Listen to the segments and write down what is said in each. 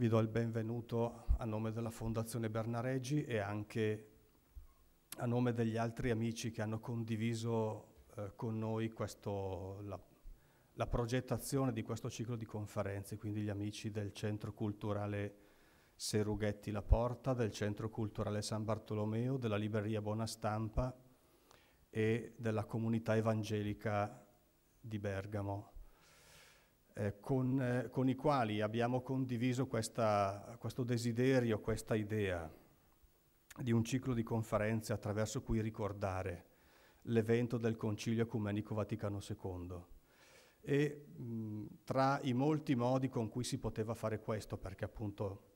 Vi do il benvenuto a nome della Fondazione Bernareggi e anche a nome degli altri amici che hanno condiviso con noi la progettazione di questo ciclo di conferenze, quindi gli amici del Centro Culturale Serughetti La Porta, del Centro Culturale San Bartolomeo, della Libreria Buonastampa e della Comunità Evangelica di Bergamo. Con i quali abbiamo condiviso questo desiderio, questa idea di un ciclo di conferenze attraverso cui ricordare l'evento del Concilio Ecumenico Vaticano II. E tra i molti modi con cui si poteva fare questo, perché appunto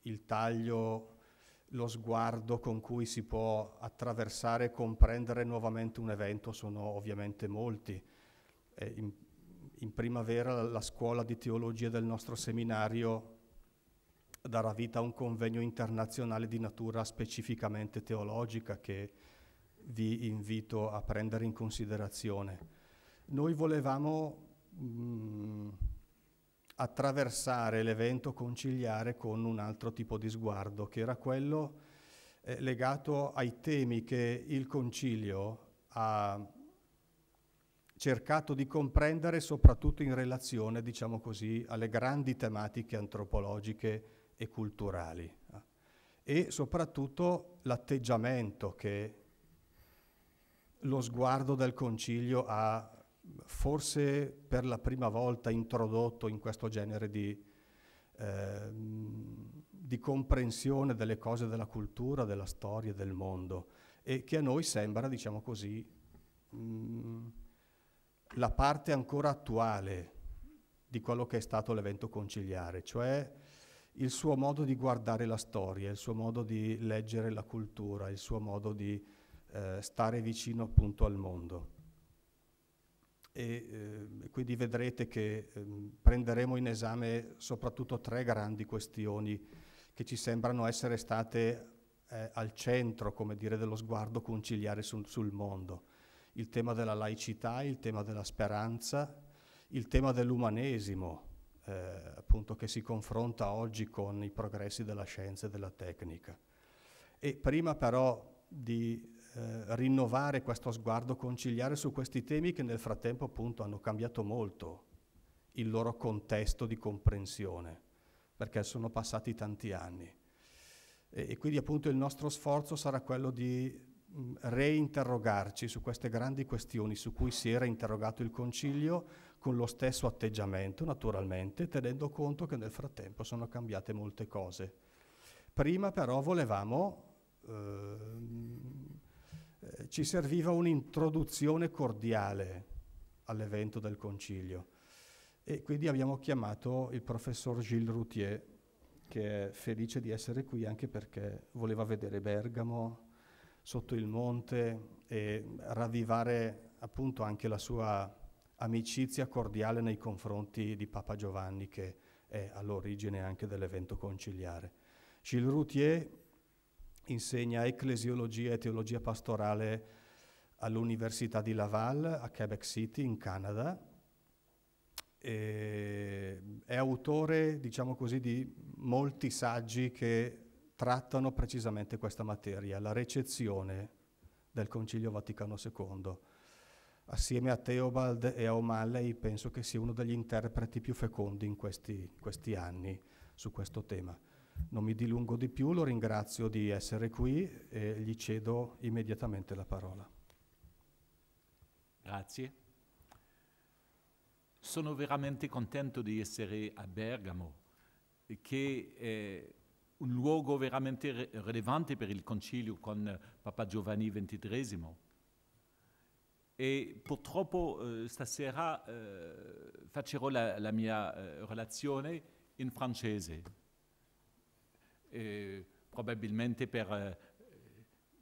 il taglio, lo sguardo con cui si può attraversare e comprendere nuovamente un evento sono ovviamente molti. In primavera la scuola di teologia del nostro seminario darà vita a un convegno internazionale di natura specificamente teologica che vi invito a prendere in considerazione. Noi volevamo attraversare l'evento conciliare con un altro tipo di sguardo, che era quello legato ai temi che il Concilio ha cercato di comprendere, soprattutto in relazione, diciamo così, alle grandi tematiche antropologiche e culturali, e soprattutto l'atteggiamento che lo sguardo del Concilio ha forse per la prima volta introdotto in questo genere di comprensione delle cose della cultura, della storia, del mondo, e che a noi sembra, diciamo così, la parte ancora attuale di quello che è stato l'evento conciliare, cioè il suo modo di guardare la storia, il suo modo di leggere la cultura, il suo modo di stare vicino appunto al mondo. E quindi vedrete che prenderemo in esame soprattutto tre grandi questioni che ci sembrano essere state al centro, come dire, dello sguardo conciliare sul mondo. Il tema della laicità, il tema della speranza, il tema dell'umanesimo, appunto, che si confronta oggi con i progressi della scienza e della tecnica. E prima però di rinnovare questo sguardo conciliare su questi temi che nel frattempo appunto hanno cambiato molto il loro contesto di comprensione, perché sono passati tanti anni. E quindi appunto il nostro sforzo sarà quello di reinterrogarci su queste grandi questioni su cui si era interrogato il Concilio con lo stesso atteggiamento, naturalmente, tenendo conto che nel frattempo sono cambiate molte cose. Prima però volevamo, ci serviva un'introduzione cordiale all'evento del Concilio e quindi abbiamo chiamato il professor Gilles Routhier, che è felice di essere qui anche perché voleva vedere Bergamo sotto il monte e ravvivare appunto anche la sua amicizia cordiale nei confronti di Papa Giovanni, che è all'origine anche dell'evento conciliare. Gilles Routhier insegna ecclesiologia e teologia pastorale all'Università di Laval a Quebec City in Canada. È autore, diciamo così, di molti saggi che trattano precisamente questa materia, la recezione del Concilio Vaticano II. Assieme a Theobald e a O'Malley penso che sia uno degli interpreti più fecondi in questi anni su questo tema. Non mi dilungo di più, lo ringrazio di essere qui e gli cedo immediatamente la parola. Grazie. Sono veramente contento di essere a Bergamo, che è un luogo veramente rilevante per il Concilio con Papa Giovanni XXIII. E purtroppo stasera faccio la mia relazione in francese, probabilmente per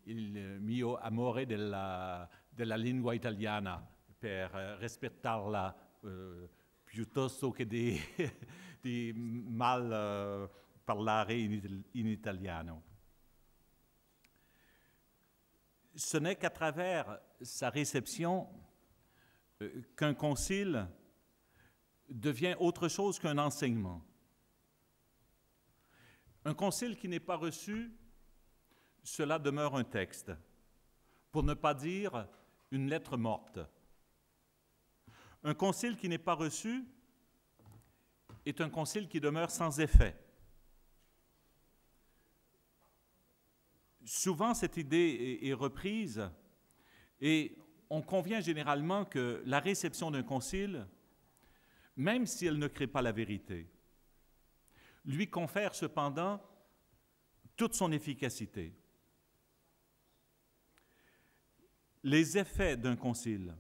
il mio amore della lingua italiana, per rispettarla piuttosto che di mal parlare in italiano. Ce n'est qu'à travers sa réception qu'un concile devient autre chose qu'un enseignement. Un concile qui n'est pas reçu, cela demeure un texte, pour ne pas dire une lettre morte. Un concile qui n'est pas reçu est un concile qui demeure sans effet. Souvent, cette idée est reprise et on convient généralement que la réception d'un concile, même si elle ne crée pas la vérité, lui confère cependant toute son efficacité. Les effets d'un concile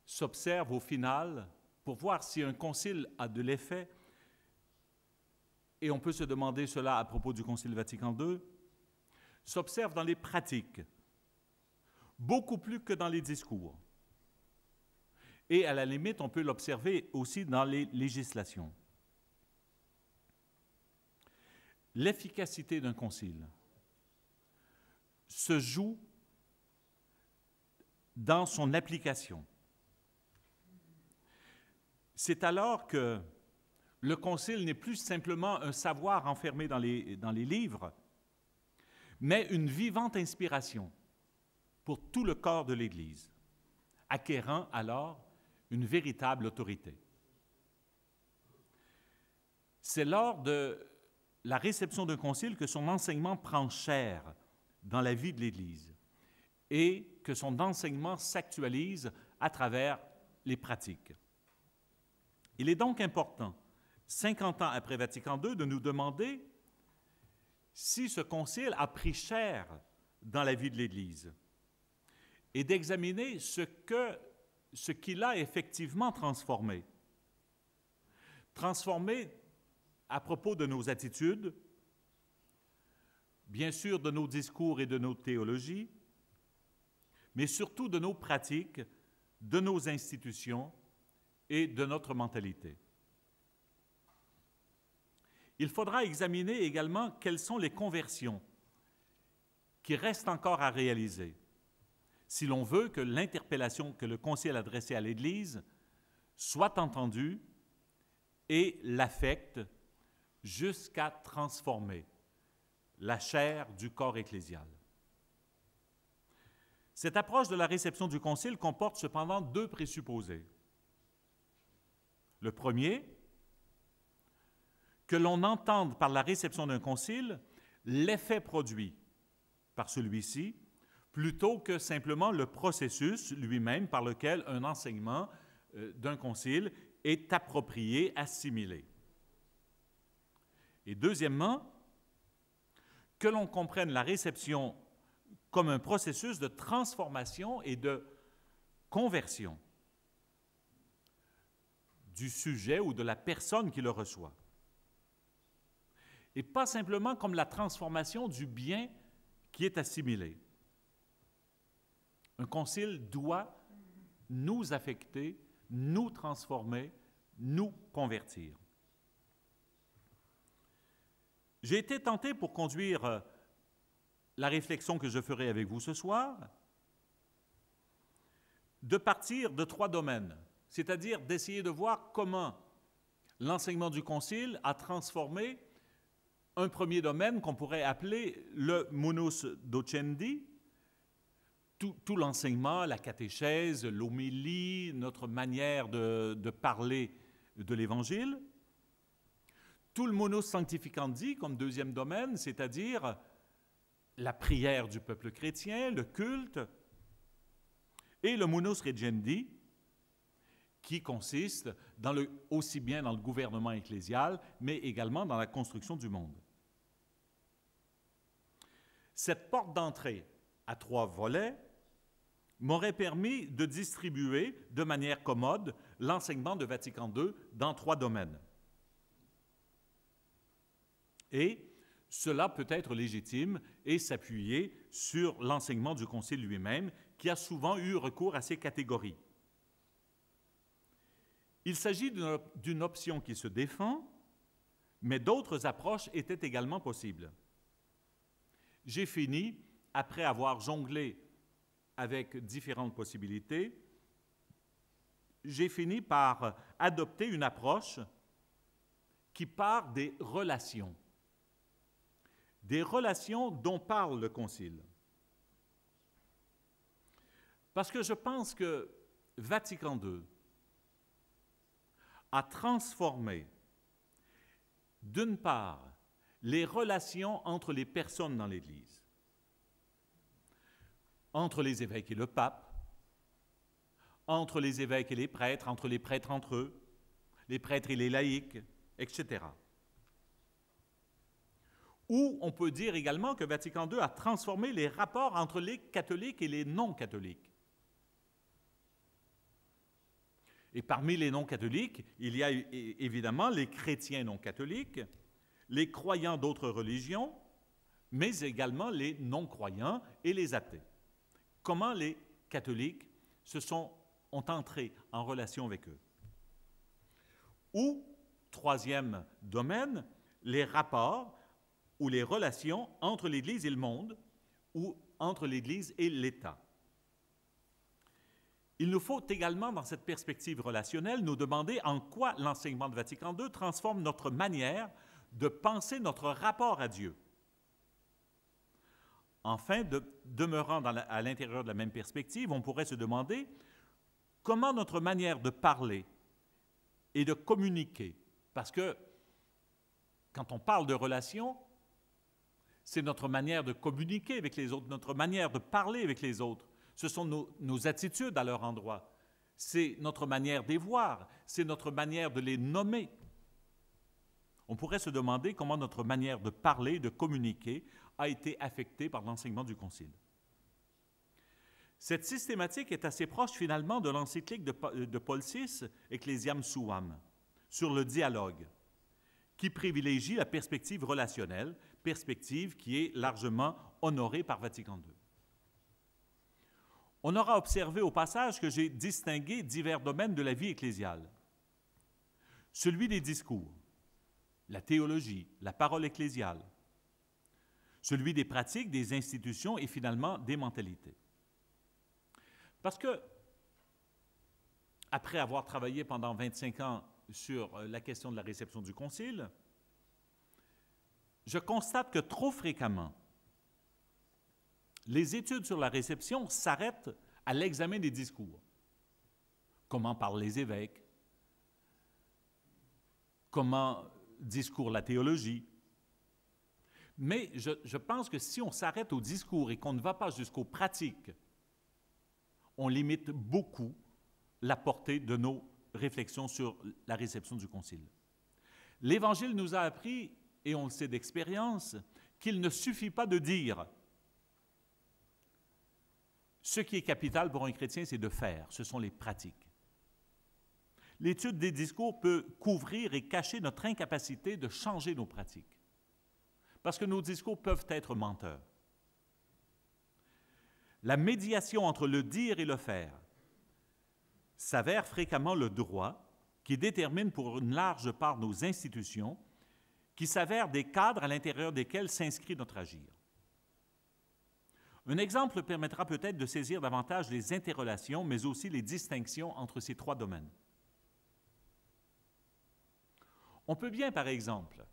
s'observent au final pour voir si un concile a de l'effet, et on peut se demander cela à propos du Concile Vatican II, s'observe dans les pratiques, beaucoup plus que dans les discours. Et à la limite, on peut l'observer aussi dans les législations. L'efficacité d'un concile se joue dans son application. C'est alors que le concile n'est plus simplement un savoir enfermé dans les livres, mais une vivante inspiration pour tout le corps de l'Église, acquérant alors une véritable autorité. C'est lors de la réception d'un concile que son enseignement prend chair dans la vie de l'Église et que son enseignement s'actualise à travers les pratiques. Il est donc important, 50 ans après Vatican II, de nous demander si ce concile a pris chair dans la vie de l'Église et d'examiner ce qu'il a effectivement transformé. Transformé à propos de nos attitudes, bien sûr de nos discours et de nos théologies, mais surtout de nos pratiques, de nos institutions et de notre mentalité. Il faudra examiner également quelles sont les conversions qui restent encore à réaliser, si l'on veut que l'interpellation que le concile adressait à l'Église soit entendue et l'affecte jusqu'à transformer la chair du corps ecclésial. Cette approche de la réception du concile comporte cependant deux présupposés. Le premier, que l'on entende par la réception d'un concile l'effet produit par celui-ci, plutôt que simplement le processus lui-même par lequel un enseignement d'un concile est approprié, assimilé. Et deuxièmement, que l'on comprenne la réception comme un processus de transformation et de conversion du sujet ou de la personne qui le reçoit. Et pas simplement comme la transformation du bien qui est assimilé. Un concile doit nous affecter, nous transformer, nous convertir. J'ai été tenté pour conduire la réflexion que je ferai avec vous ce soir, de partir de trois domaines, c'est-à-dire d'essayer de voir comment l'enseignement du Concile a transformé un premier domaine qu'on pourrait appeler le munus docendi, tout l'enseignement, la catéchèse, l'homélie, notre manière de parler de l'Évangile. Tout le munus sanctificandi comme deuxième domaine, c'est-à-dire la prière du peuple chrétien, le culte, et le munus regendi, qui consiste aussi bien dans le gouvernement ecclésial, mais également dans la construction du monde. Cette porte d'entrée à trois volets m'aurait permis de distribuer de manière commode l'enseignement de Vatican II dans trois domaines. Et cela peut être légitime et s'appuyer sur l'enseignement du Concile lui-même, qui a souvent eu recours à ces catégories. Il s'agit d'une option qui se défend, mais d'autres approches étaient également possibles. J'ai fini, après avoir jonglé avec différentes possibilités, j'ai fini par adopter une approche qui part des relations des relations dont parle le Concile. Parce que je pense que Vatican II a transformé, d'une part, les relations entre les personnes dans l'Église, entre les évêques et le pape, entre les évêques et les prêtres entre eux, les prêtres et les laïcs, etc. Ou on peut dire également que Vatican II a transformé les rapports entre les catholiques et les non-catholiques. Et parmi les non-catholiques, il y a évidemment les chrétiens non-catholiques, les croyants d'autres religions, mais également les non-croyants et les athées. Comment les catholiques ont entré en relation avec eux. Ou, troisième domaine, les rapports ou les relations entre l'Église et le monde, ou entre l'Église et l'État. Il nous faut également, dans cette perspective relationnelle, nous demander en quoi l'enseignement de Vatican II transforme notre manière de penser notre rapport à Dieu. Enfin, demeurant à l'intérieur de la même perspective, on pourrait se demander comment notre manière de parler et de communiquer, parce que quand on parle de relations, c'est notre manière de communiquer avec les autres, notre manière de parler avec les autres. Ce sont nos attitudes à leur endroit. C'est notre manière de les voir, c'est notre manière de les nommer. On pourrait se demander comment notre manière de parler, de communiquer, a été affectée par l'enseignement du Concile. Cette systématique est assez proche finalement de l'encyclique de Paul VI, Ecclesiam Suam, sur le dialogue, qui privilégie la perspective relationnelle, perspective qui est largement honorée par Vatican II. On aura observé au passage que j'ai distingué divers domaines de la vie ecclésiale. Celui des discours, la théologie, la parole ecclésiale, celui des pratiques, des institutions et finalement des mentalités. Parce que, après avoir travaillé pendant 25 ans sur la question de la réception du Concile, je constate que trop fréquemment, les études sur la réception s'arrêtent à l'examen des discours. Comment parlent les évêques? Comment discourt la théologie? Mais je pense que si on s'arrête au discours et qu'on ne va pas jusqu'aux pratiques, on limite beaucoup la portée de nos réflexions sur la réception du Concile. L'Évangile nous a appris, et on le sait d'expérience, qu'il ne suffit pas de dire. Ce qui est capital pour un chrétien, c'est de faire. Ce sont les pratiques. L'étude des discours peut couvrir et cacher notre incapacité de changer nos pratiques. Parce que nos discours peuvent être menteurs. La médiation entre le dire et le faire s'avère fréquemment le droit qui détermine pour une large part nos institutions, qui s'avèrent des cadres à l'intérieur desquels s'inscrit notre agir. Un exemple permettra peut-être de saisir davantage les interrelations, mais aussi les distinctions entre ces trois domaines. On peut bien, par exemple,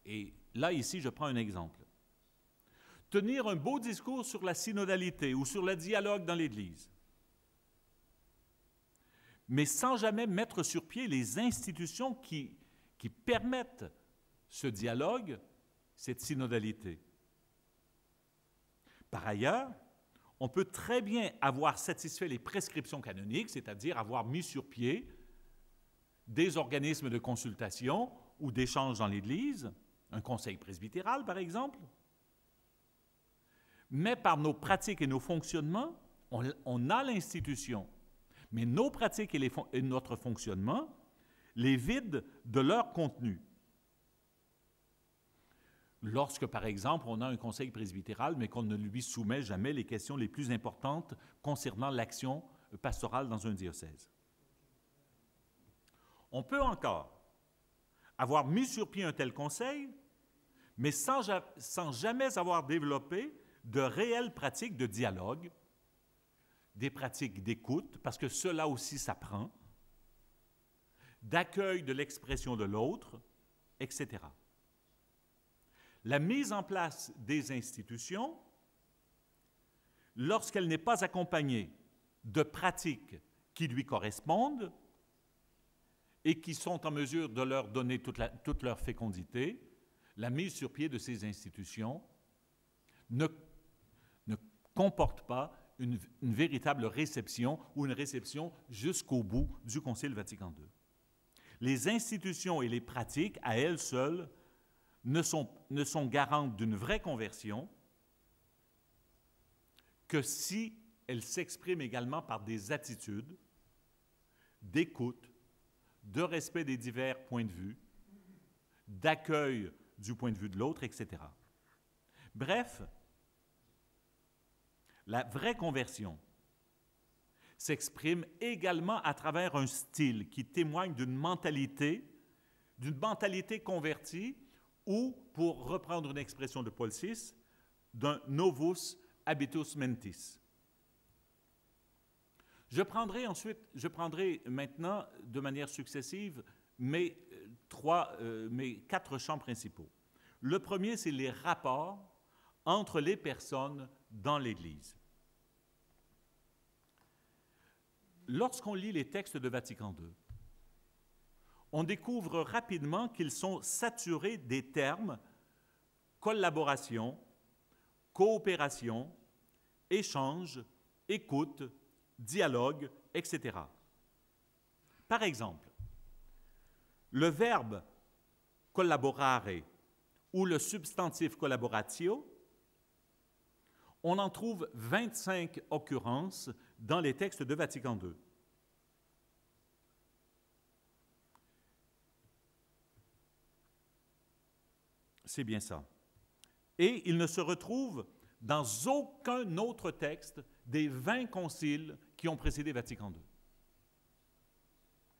et là, ici, je prends un exemple, tenir un beau discours sur la synodalité ou sur le dialogue dans l'Église, mais sans jamais mettre sur pied les institutions qui permettent ce dialogue, cette synodalité. Par ailleurs, on peut très bien avoir satisfait les prescriptions canoniques, c'est-à-dire avoir mis sur pied des organismes de consultation ou d'échange dans l'Église, un conseil presbytéral par exemple, mais par nos pratiques et nos fonctionnements, on a l'institution, mais nos pratiques et notre fonctionnement les vident de leur contenu. Lorsque, par exemple, on a un conseil presbytéral, mais qu'on ne lui soumet jamais les questions les plus importantes concernant l'action pastorale dans un diocèse. On peut encore avoir mis sur pied un tel conseil, mais sans jamais avoir développé de réelles pratiques de dialogue, des pratiques d'écoute, parce que cela aussi s'apprend, d'accueil de l'expression de l'autre, etc. La mise en place des institutions, lorsqu'elle n'est pas accompagnée de pratiques qui lui correspondent et qui sont en mesure de leur donner toute leur fécondité, la mise sur pied de ces institutions ne comporte pas une véritable réception ou une réception jusqu'au bout du Concile Vatican II. Les institutions et les pratiques, à elles seules, ne sont garantes d'une vraie conversion que si elles s'expriment également par des attitudes d'écoute, de respect des divers points de vue, d'accueil du point de vue de l'autre, etc. Bref, la vraie conversion s'exprime également à travers un style qui témoigne d'une mentalité convertie ou, pour reprendre une expression de Paul VI, d'un novus habitus mentis. Je prendrai maintenant, de manière successive, mes 4 champs principaux. Le premier, c'est les rapports entre les personnes dans l'Église. Lorsqu'on lit les textes de Vatican II, on découvre rapidement qu'ils sont saturés des termes collaboration, coopération, échange, écoute, dialogue, etc. Par exemple, le verbe collaborare ou le substantif collaboratio, on en trouve 25 occurrences dans les textes de Vatican II. C'est bien ça. Et il ne se retrouve dans aucun autre texte des 20 conciles qui ont précédé Vatican II.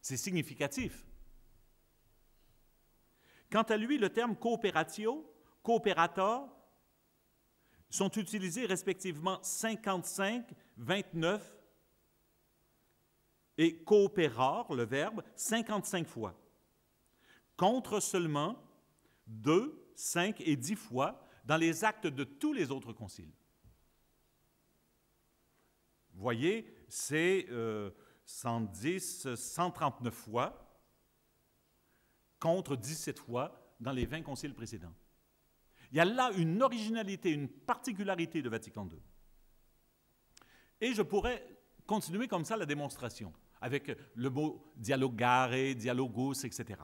C'est significatif. Quant à lui, le terme coopératio, coopérator, sont utilisés respectivement 55, 29 et coopéror, le verbe, 55 fois, contre seulement 2, 5 et 10 fois dans les actes de tous les autres conciles. Vous voyez, c'est 110, 139 fois contre 17 fois dans les 20 conciles précédents. Il y a là une originalité, une particularité de Vatican II. Et je pourrais continuer comme ça la démonstration, avec le mot dialogare, dialogus, etc.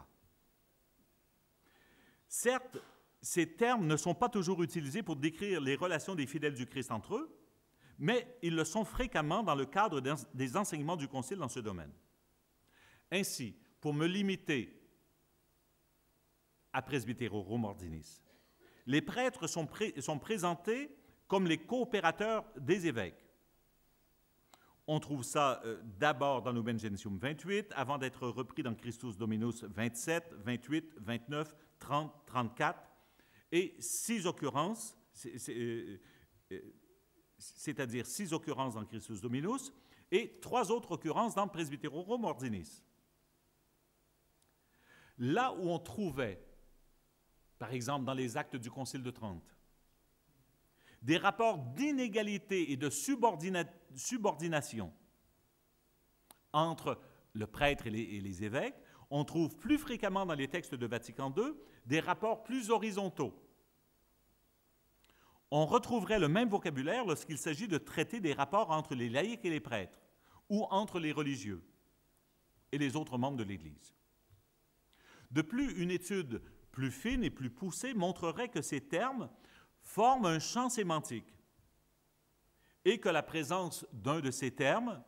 Certes, ces termes ne sont pas toujours utilisés pour décrire les relations des fidèles du Christ entre eux, mais ils le sont fréquemment dans le cadre des enseignements du Concile dans ce domaine. Ainsi, pour me limiter à Presbyterorum Ordinis, les prêtres sont présentés comme les coopérateurs des évêques. On trouve ça d'abord dans Lumen Gentium 28, avant d'être repris dans Christus Dominus 27, 28, 29, 30, 34, et 6 occurrences, c'est-à-dire 6 occurrences dans Christus Dominus, et 3 autres occurrences dans Presbyterorum Ordinis. Là où on trouvait, par exemple dans les actes du Concile de Trente, des rapports d'inégalité et de subordination entre le prêtre et les évêques, on trouve plus fréquemment dans les textes de Vatican II des rapports plus horizontaux. On retrouverait le même vocabulaire lorsqu'il s'agit de traiter des rapports entre les laïcs et les prêtres, ou entre les religieux et les autres membres de l'Église. De plus, une étude plus fine et plus poussée montrerait que ces termes forment un champ sémantique et que la présence d'un de ces termes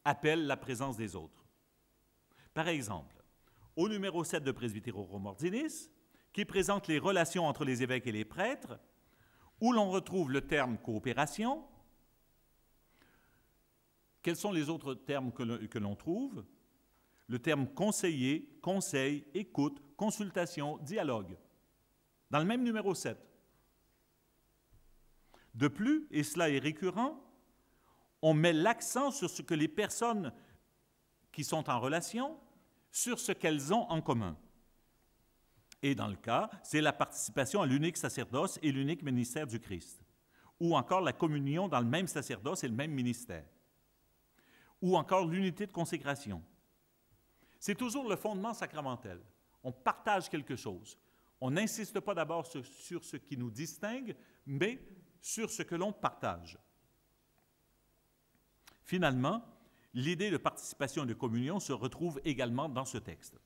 appelle la présence des autres. Par exemple, au numéro 7 de Presbyterorum Ordinis, qui présente les relations entre les évêques et les prêtres, où l'on retrouve le terme coopération. Quels sont les autres termes que l'on trouve? Le terme conseiller, conseil, écoute, consultation, dialogue, dans le même numéro 7. De plus, et cela est récurrent, on met l'accent sur ce que les personnes qui sont en relation, sur ce qu'elles ont en commun. Et dans le cas, c'est la participation à l'unique sacerdoce et l'unique ministère du Christ. Ou encore la communion dans le même sacerdoce et le même ministère. Ou encore l'unité de consécration. C'est toujours le fondement sacramentel. On partage quelque chose. On n'insiste pas d'abord sur ce qui nous distingue, mais sur ce que l'on partage. Finalement, l'idée de participation et de communion se retrouve également dans ce texte.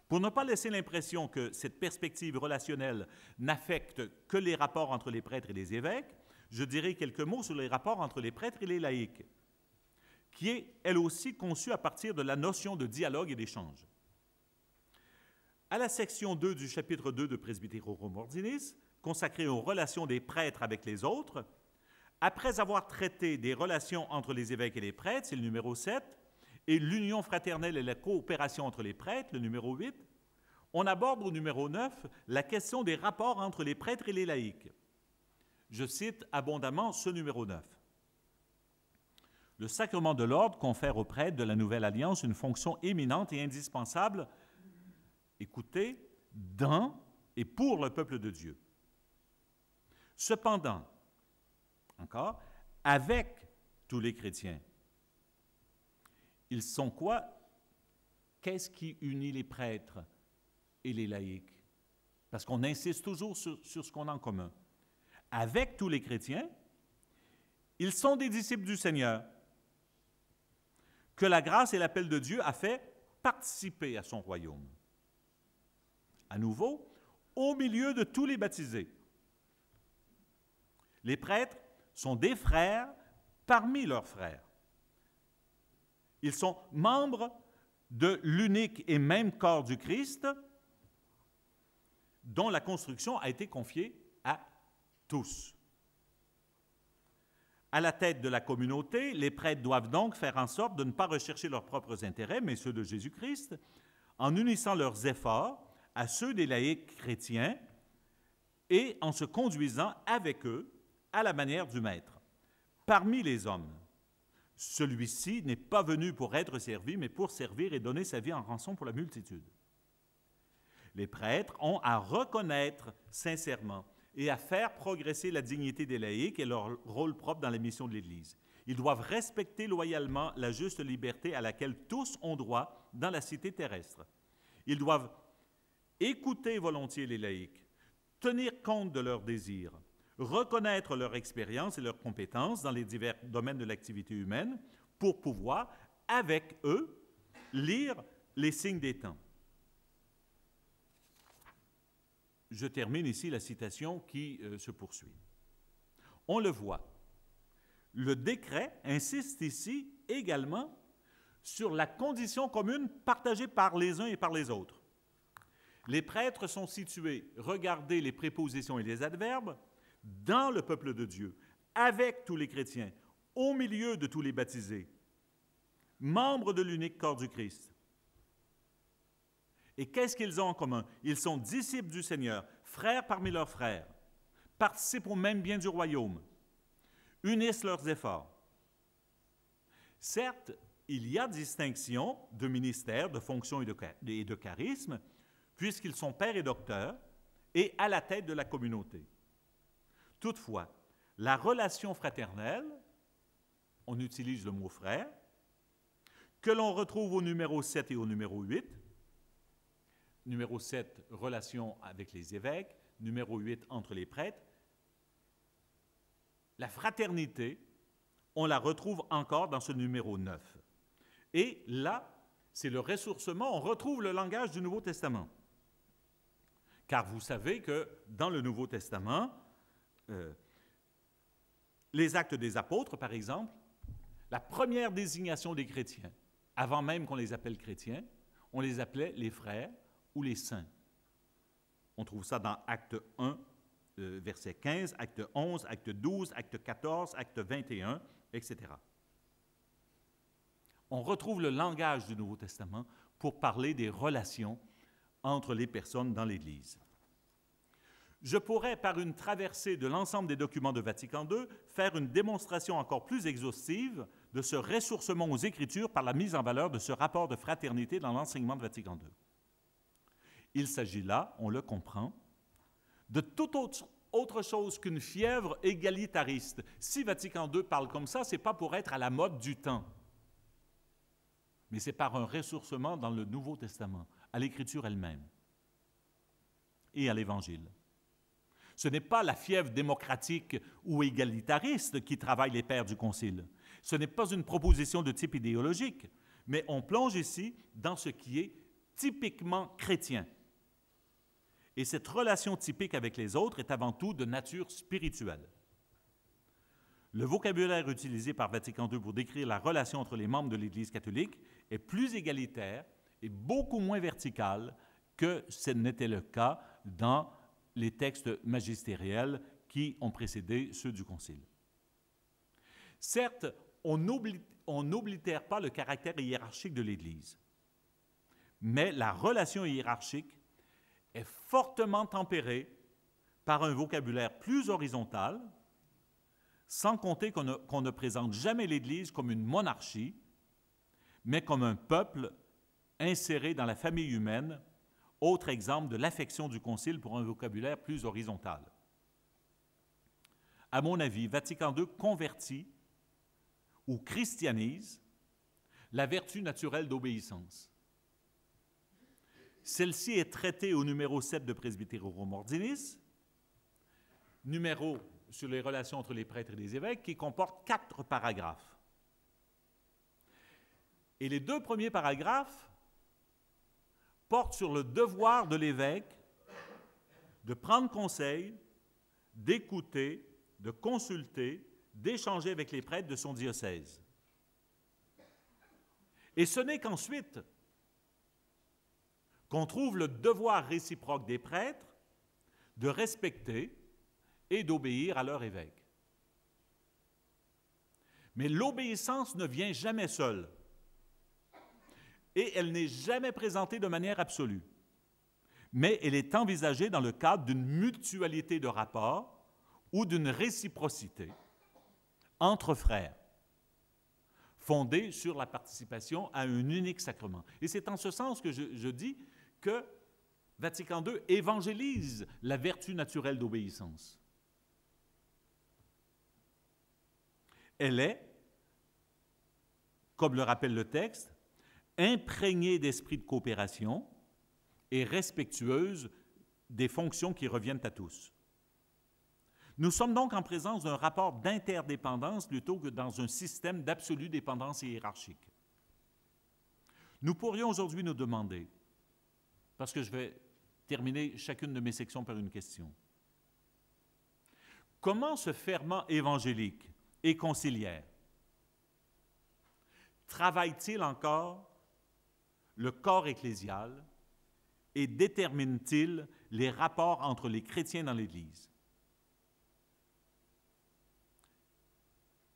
Pour ne pas laisser l'impression que cette perspective relationnelle n'affecte que les rapports entre les prêtres et les évêques, je dirai quelques mots sur les rapports entre les prêtres et les laïcs, qui est, elle aussi, conçue à partir de la notion de dialogue et d'échange. À la section 2 du chapitre 2 de Presbyterorum Ordinis, consacrée aux relations des prêtres avec les autres, après avoir traité des relations entre les évêques et les prêtres, c'est le numéro 7, et l'union fraternelle et la coopération entre les prêtres, le numéro 8, on aborde au numéro 9 la question des rapports entre les prêtres et les laïcs. Je cite abondamment ce numéro 9. Le sacrement de l'ordre confère aux prêtres de la Nouvelle Alliance une fonction éminente et indispensable, écoutez, dans et pour le peuple de Dieu. Cependant, encore, avec tous les chrétiens, ils sont quoi? Qu'est-ce qui unit les prêtres et les laïcs? Parce qu'on insiste toujours sur ce qu'on a en commun. Avec tous les chrétiens, ils sont des disciples du Seigneur, que la grâce et l'appel de Dieu a fait participer à son royaume. À nouveau, au milieu de tous les baptisés. Les prêtres sont des frères parmi leurs frères. Ils sont membres de l'unique et même corps du Christ, dont la construction a été confiée à tous. À la tête de la communauté, les prêtres doivent donc faire en sorte de ne pas rechercher leurs propres intérêts, mais ceux de Jésus-Christ, en unissant leurs efforts à ceux des laïcs chrétiens et en se conduisant avec eux à la manière du Maître. Parmi les hommes, celui-ci n'est pas venu pour être servi, mais pour servir et donner sa vie en rançon pour la multitude. Les prêtres ont à reconnaître sincèrement et à faire progresser la dignité des laïcs et leur rôle propre dans la mission de l'Église. Ils doivent respecter loyalement la juste liberté à laquelle tous ont droit dans la cité terrestre. Ils doivent écouter volontiers les laïcs, tenir compte de leurs désirs, reconnaître leur expérience et leurs compétences dans les divers domaines de l'activité humaine pour pouvoir, avec eux, lire les signes des temps. Je termine ici la citation qui se poursuit. On le voit. Le décret insiste ici également sur la condition commune partagée par les uns et par les autres. Les prêtres sont situés, regardez les prépositions et les adverbes, dans le peuple de Dieu, avec tous les chrétiens, au milieu de tous les baptisés, membres de l'unique corps du Christ. Et qu'est-ce qu'ils ont en commun? Ils sont disciples du Seigneur, frères parmi leurs frères, participent au même bien du royaume, unissent leurs efforts. Certes, il y a distinction de ministère, de fonction et de charisme, puisqu'ils sont pères et docteurs et à la tête de la communauté. Toutefois, la relation fraternelle, on utilise le mot frère, que l'on retrouve au numéro 7 et au numéro 8. Numéro 7, relation avec les évêques. Numéro 8, entre les prêtres. La fraternité, on la retrouve encore dans ce numéro 9. Et là, c'est le ressourcement, on retrouve le langage du Nouveau Testament. Car vous savez que dans le Nouveau Testament, les actes des apôtres, par exemple, la première désignation des chrétiens, avant même qu'on les appelle chrétiens, on les appelait les frères ou les saints. On trouve ça dans Acte 1, verset 15, Acte 11, Acte 12, Acte 14, Acte 21, etc. On retrouve le langage du Nouveau Testament pour parler des relations entre les personnes dans l'Église. Je pourrais, par une traversée de l'ensemble des documents de Vatican II, faire une démonstration encore plus exhaustive de ce ressourcement aux Écritures par la mise en valeur de ce rapport de fraternité dans l'enseignement de Vatican II. Il s'agit là, on le comprend, de toute autre chose qu'une fièvre égalitariste. Si Vatican II parle comme ça, ce n'est pas pour être à la mode du temps, mais c'est par un ressourcement dans le Nouveau Testament, à l'Écriture elle-même et à l'Évangile. Ce n'est pas la fièvre démocratique ou égalitariste qui travaille les pères du Concile. Ce n'est pas une proposition de type idéologique, mais on plonge ici dans ce qui est typiquement chrétien. Et cette relation typique avec les autres est avant tout de nature spirituelle. Le vocabulaire utilisé par Vatican II pour décrire la relation entre les membres de l'Église catholique est plus égalitaire et beaucoup moins vertical que ce n'était le cas dans les textes magistériels qui ont précédé ceux du Concile. Certes, on n'oblitère pas le caractère hiérarchique de l'Église, mais la relation hiérarchique est fortement tempérée par un vocabulaire plus horizontal, sans compter qu'on ne présente jamais l'Église comme une monarchie, mais comme un peuple inséré dans la famille humaine, autre exemple de l'affection du Concile pour un vocabulaire plus horizontal. À mon avis, Vatican II convertit ou christianise la vertu naturelle d'obéissance. Celle-ci est traitée au numéro 7 de Presbyterorum Ordinis, numéro sur les relations entre les prêtres et les évêques, qui comporte 4 paragraphes. Et les 2 premiers paragraphes portent sur le devoir de l'évêque de prendre conseil, d'écouter, de consulter, d'échanger avec les prêtres de son diocèse. Et ce n'est qu'ensuite qu'on trouve le devoir réciproque des prêtres de respecter et d'obéir à leur évêque. Mais l'obéissance ne vient jamais seule et elle n'est jamais présentée de manière absolue, mais elle est envisagée dans le cadre d'une mutualité de rapports ou d'une réciprocité entre frères, fondée sur la participation à un unique sacrement. Et c'est en ce sens que je dis que Vatican II évangélise la vertu naturelle d'obéissance. Elle est, comme le rappelle le texte, imprégnée d'esprit de coopération et respectueuse des fonctions qui reviennent à tous. Nous sommes donc en présence d'un rapport d'interdépendance plutôt que dans un système d'absolue dépendance hiérarchique. Nous pourrions aujourd'hui nous demander, parce que je vais terminer chacune de mes sections par une question, comment ce ferment évangélique et conciliaire travaille-t-il encore le corps ecclésial et détermine-t-il les rapports entre les chrétiens dans l'Église?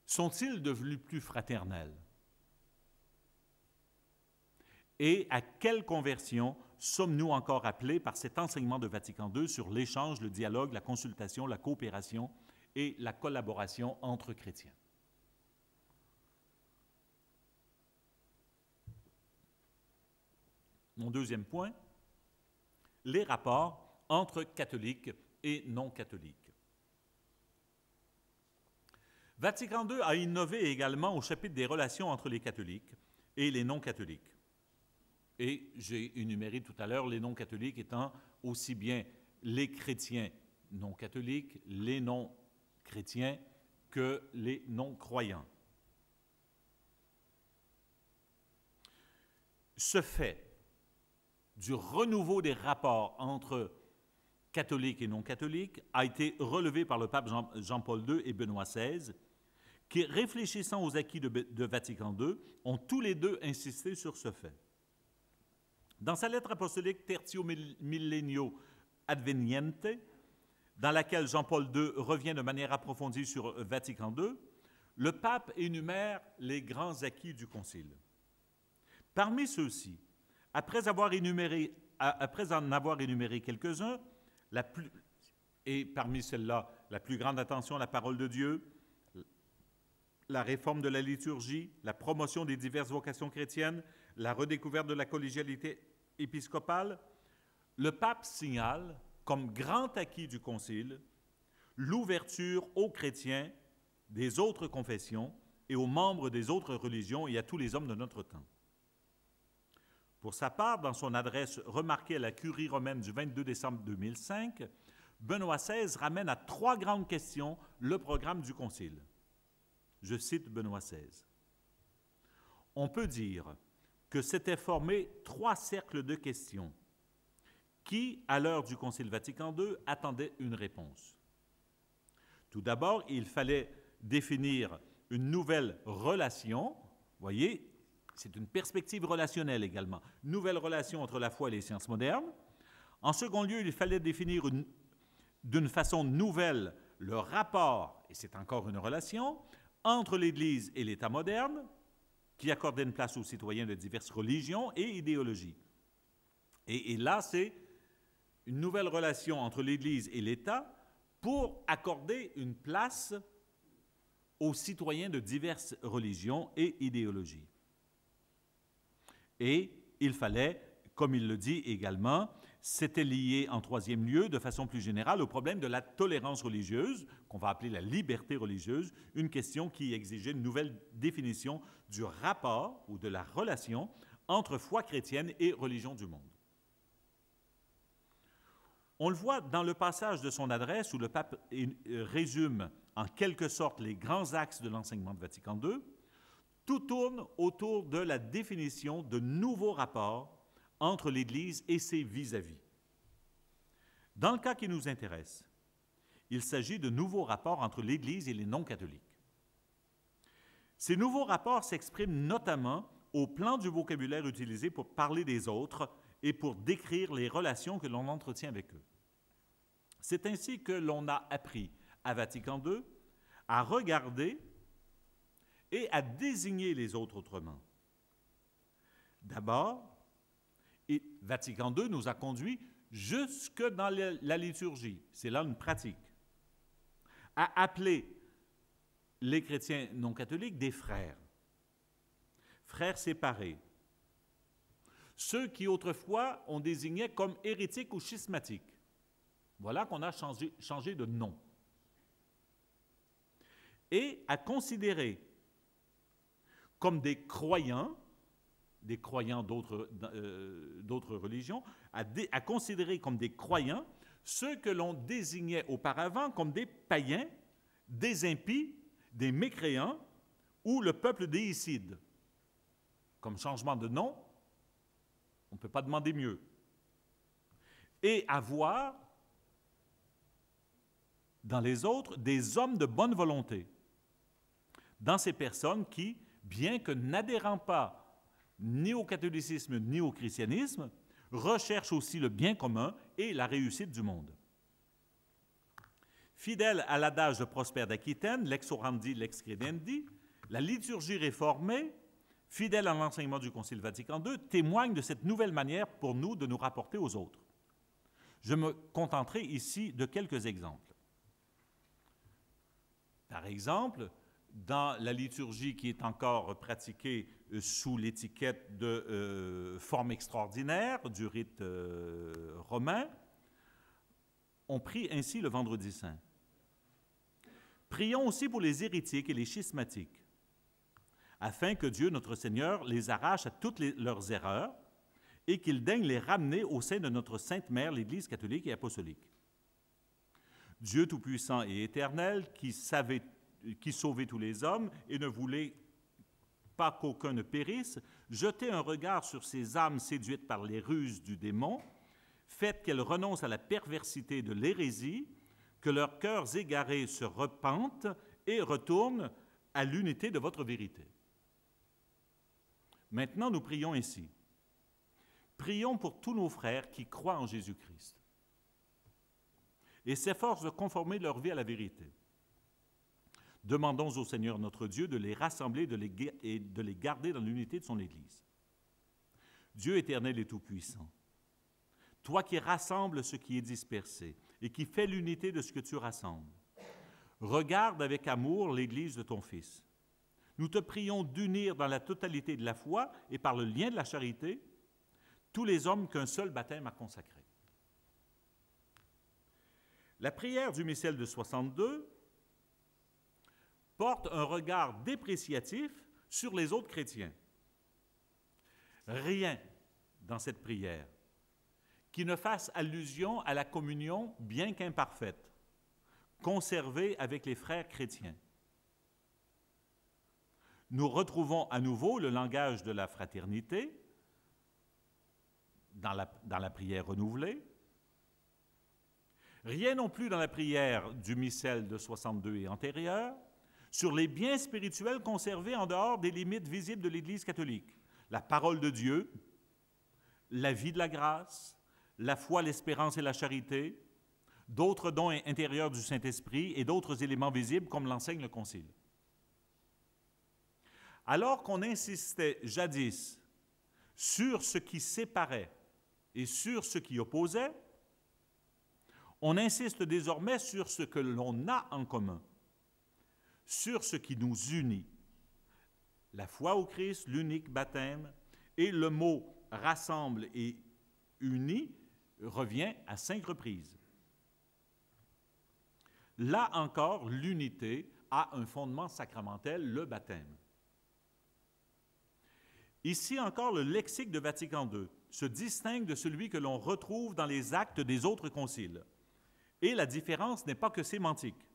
Sont-ils devenus plus fraternels? Et à quelle conversion sommes-nous encore appelés par cet enseignement de Vatican II sur l'échange, le dialogue, la consultation, la coopération et la collaboration entre chrétiens? Mon deuxième point, les rapports entre catholiques et non-catholiques. Vatican II a innové également au chapitre des relations entre les catholiques et les non-catholiques. Et j'ai énuméré tout à l'heure les non-catholiques étant aussi bien les chrétiens non-catholiques, les non-chrétiens que les non-croyants. Ce fait du renouveau des rapports entre catholiques et non-catholiques a été relevé par le pape Jean-Paul II et Benoît XVI, qui, réfléchissant aux acquis de Vatican II, ont tous les deux insisté sur ce fait. Dans sa lettre apostolique Tertio Millennio Adveniente, dans laquelle Jean-Paul II revient de manière approfondie sur Vatican II, le pape énumère les grands acquis du Concile. Parmi ceux-ci, après en avoir énuméré quelques-uns, et parmi celles-là, la plus grande attention à la parole de Dieu, la réforme de la liturgie, la promotion des diverses vocations chrétiennes, la redécouverte de la collégialité épiscopale, le pape signale comme grand acquis du concile l'ouverture aux chrétiens des autres confessions et aux membres des autres religions et à tous les hommes de notre temps. Pour sa part, dans son adresse remarquée à la Curie romaine du 22 décembre 2005, Benoît XVI ramène à 3 grandes questions le programme du Concile. Je cite Benoît XVI. On peut dire que s'étaient formés 3 cercles de questions qui, à l'heure du Concile Vatican II, attendaient une réponse. Tout d'abord, il fallait définir une nouvelle relation. Vous voyez, c'est une perspective relationnelle également. Nouvelle relation entre la foi et les sciences modernes. En second lieu, il fallait définir d'une façon nouvelle le rapport, et c'est encore une relation, entre l'Église et l'État moderne, qui accordait une place aux citoyens de diverses religions et idéologies. Et là, c'est une nouvelle relation entre l'Église et l'État pour accorder une place aux citoyens de diverses religions et idéologies. Et il fallait, comme il le dit également, c'était lié en troisième lieu, de façon plus générale, au problème de la tolérance religieuse, qu'on va appeler la liberté religieuse, une question qui exigeait une nouvelle définition du rapport ou de la relation entre foi chrétienne et religion du monde. On le voit dans le passage de son adresse où le pape résume en quelque sorte les grands axes de l'enseignement de Vatican II. Tout tourne autour de la définition de nouveaux rapports entre l'Église et ses vis-à-vis. Dans le cas qui nous intéresse, il s'agit de nouveaux rapports entre l'Église et les non-catholiques. Ces nouveaux rapports s'expriment notamment au plan du vocabulaire utilisé pour parler des autres et pour décrire les relations que l'on entretient avec eux. C'est ainsi que l'on a appris à Vatican II à regarder et à désigner les autres autrement. D'abord, Vatican II nous a conduits jusque dans la liturgie, c'est là une pratique, à appeler les chrétiens non catholiques des frères, frères séparés, ceux qui autrefois on désignait comme hérétiques ou schismatiques. Voilà qu'on a changé de nom. Et à considérer comme des croyants d'autres religions, à considérer comme des croyants ceux que l'on désignait auparavant comme des païens, des impies, des mécréants ou le peuple déicide. Comme changement de nom, on ne peut pas demander mieux. Et à voir dans les autres des hommes de bonne volonté, dans ces personnes qui, bien que n'adhérant pas ni au catholicisme ni au christianisme, recherchent aussi le bien commun et la réussite du monde. Fidèle à l'adage de Prosper d'Aquitaine, lex orandi, lex credendi, la liturgie réformée, fidèle à l'enseignement du Concile Vatican II, témoigne de cette nouvelle manière pour nous de nous rapporter aux autres. Je me contenterai ici de quelques exemples. Par exemple, dans la liturgie qui est encore pratiquée sous l'étiquette de forme extraordinaire du rite romain, on prie ainsi le vendredi saint. Prions aussi pour les hérétiques et les schismatiques, afin que Dieu, notre Seigneur, les arrache à toutes leurs erreurs et qu'il daigne les ramener au sein de notre Sainte Mère, l'Église catholique et apostolique. Dieu Tout-Puissant et Éternel, qui sauvait tous les hommes et ne voulait pas qu'aucun ne périsse, jetez un regard sur ces âmes séduites par les ruses du démon, faites qu'elles renoncent à la perversité de l'hérésie, que leurs cœurs égarés se repentent et retournent à l'unité de votre vérité. Maintenant, nous prions ainsi. Prions pour tous nos frères qui croient en Jésus-Christ et s'efforcent de conformer leur vie à la vérité. Demandons au Seigneur notre Dieu de les rassembler et de les garder dans l'unité de son Église. Dieu éternel et tout-puissant, toi qui rassembles ce qui est dispersé et qui fais l'unité de ce que tu rassembles, regarde avec amour l'Église de ton Fils. Nous te prions d'unir dans la totalité de la foi et par le lien de la charité tous les hommes qu'un seul baptême a consacrés. La prière du missel de 62 porte un regard dépréciatif sur les autres chrétiens. Rien dans cette prière qui ne fasse allusion à la communion, bien qu'imparfaite, conservée avec les frères chrétiens. Nous retrouvons à nouveau le langage de la fraternité dans la prière renouvelée. Rien non plus dans la prière du missel de 62 et antérieure sur les biens spirituels conservés en dehors des limites visibles de l'Église catholique. La parole de Dieu, la vie de la grâce, la foi, l'espérance et la charité, d'autres dons intérieurs du Saint-Esprit et d'autres éléments visibles comme l'enseigne le Concile. Alors qu'on insistait jadis sur ce qui séparait et sur ce qui opposait, on insiste désormais sur ce que l'on a en commun, sur ce qui nous unit. La foi au Christ, l'unique baptême, et le mot « rassemble » et « uni » revient à 5 reprises. Là encore, l'unité a un fondement sacramentel, le baptême. Ici encore, le lexique de Vatican II se distingue de celui que l'on retrouve dans les actes des autres conciles. Et la différence n'est pas que sémantique.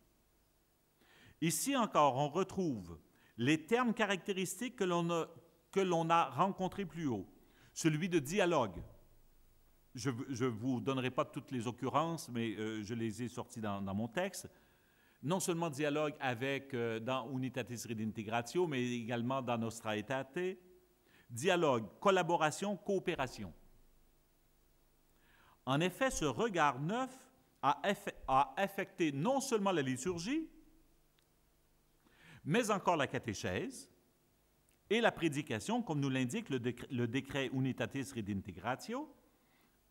Ici encore, on retrouve les termes caractéristiques que l'on a rencontrés plus haut. Celui de dialogue. Je ne vous donnerai pas toutes les occurrences, mais je les ai sortis dans mon texte. Non seulement dialogue avec, dans Unitatis Redintegratio, mais également dans Nostra Aetate. Dialogue, collaboration, coopération. En effet, ce regard neuf a affecté non seulement la liturgie, mais encore la catéchèse et la prédication, comme nous l'indique le décret Unitatis Redintegratio.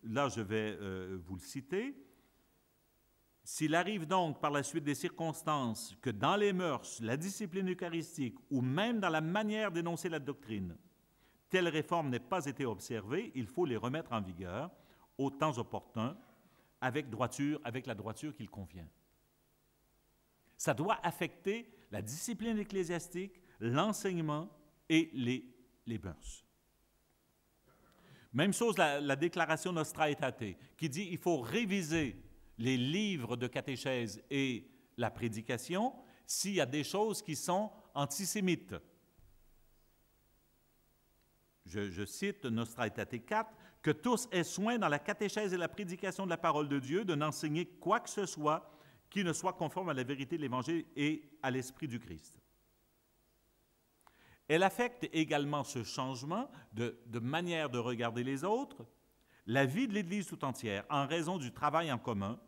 Là, je vais vous le citer. S'il arrive donc par la suite des circonstances que dans les mœurs, la discipline eucharistique ou même dans la manière d'énoncer la doctrine, telle réforme n'ait pas été observée, il faut les remettre en vigueur au temps opportun, avec la droiture qu'il convient. Ça doit affecter la discipline ecclésiastique, l'enseignement et les mœurs. Même chose la déclaration Nostra Aetate, qui dit qu'il faut réviser les livres de catéchèse et la prédication s'il y a des choses qui sont antisémites. Je cite Nostra Aetate 4, « Que tous aient soin dans la catéchèse et la prédication de la parole de Dieu de n'enseigner quoi que ce soit qui ne soit conforme à la vérité de l'Évangile et à l'Esprit du Christ. » Elle affecte également ce changement de manière de regarder les autres, la vie de l'Église tout entière, en raison du travail en commun,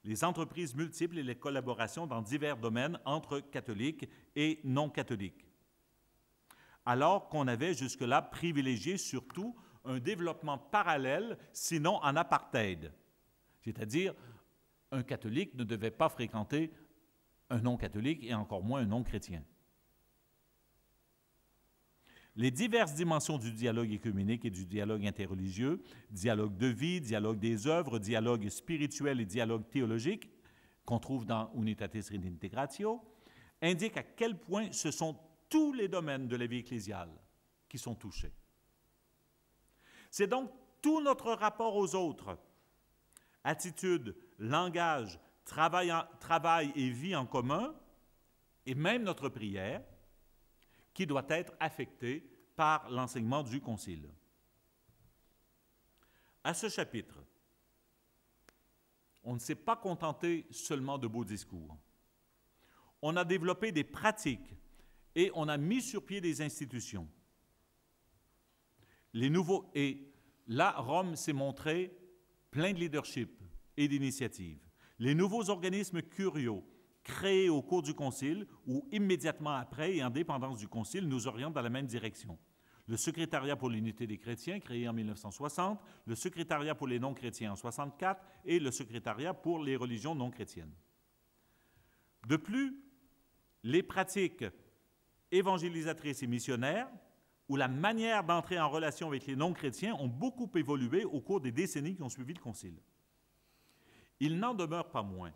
les entreprises multiples et les collaborations dans divers domaines entre catholiques et non-catholiques. Alors qu'on avait jusque-là privilégié surtout un développement parallèle, sinon en apartheid. C'est-à-dire, un catholique ne devait pas fréquenter un non-catholique et encore moins un non-chrétien. Les diverses dimensions du dialogue œcuménique et du dialogue interreligieux, dialogue de vie, dialogue des œuvres, dialogue spirituel et dialogue théologique, qu'on trouve dans Unitatis Redintegratio, indiquent à quel point ce sont tous les domaines de la vie ecclésiale qui sont touchés. C'est donc tout notre rapport aux autres, attitude, langage, travail et vie en commun, et même notre prière, qui doit être affecté par l'enseignement du Concile. À ce chapitre, on ne s'est pas contenté seulement de beaux discours. On a développé des pratiques et on a mis sur pied des institutions. Et là, Rome s'est montré plein de leadership et d'initiatives. Les nouveaux organismes curiaux créés au cours du Concile ou immédiatement après et en dépendance du Concile nous orientent dans la même direction. Le secrétariat pour l'unité des chrétiens, créé en 1960, le secrétariat pour les non-chrétiens en 1964 et le secrétariat pour les religions non chrétiennes. De plus, les pratiques évangélisatrices et missionnaires ou la manière d'entrer en relation avec les non-chrétiens ont beaucoup évolué au cours des décennies qui ont suivi le Concile. Il n'en demeure pas moins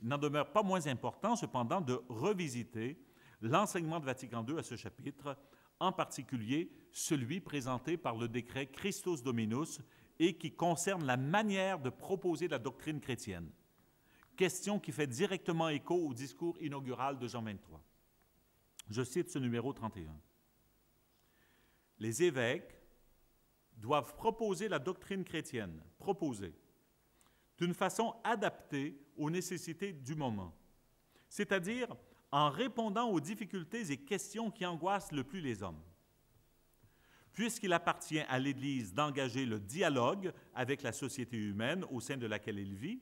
Il n'en demeure pas moins important, cependant, de revisiter l'enseignement de Vatican II à ce chapitre, en particulier celui présenté par le décret Christus Dominus et qui concerne la manière de proposer la doctrine chrétienne. Question qui fait directement écho au discours inaugural de Jean 23. Je cite ce numéro 31. Les évêques doivent proposer la doctrine chrétienne, d'une façon adaptée aux nécessités du moment, c'est-à-dire en répondant aux difficultés et questions qui angoissent le plus les hommes. Puisqu'il appartient à l'Église d'engager le dialogue avec la société humaine au sein de laquelle elle vit,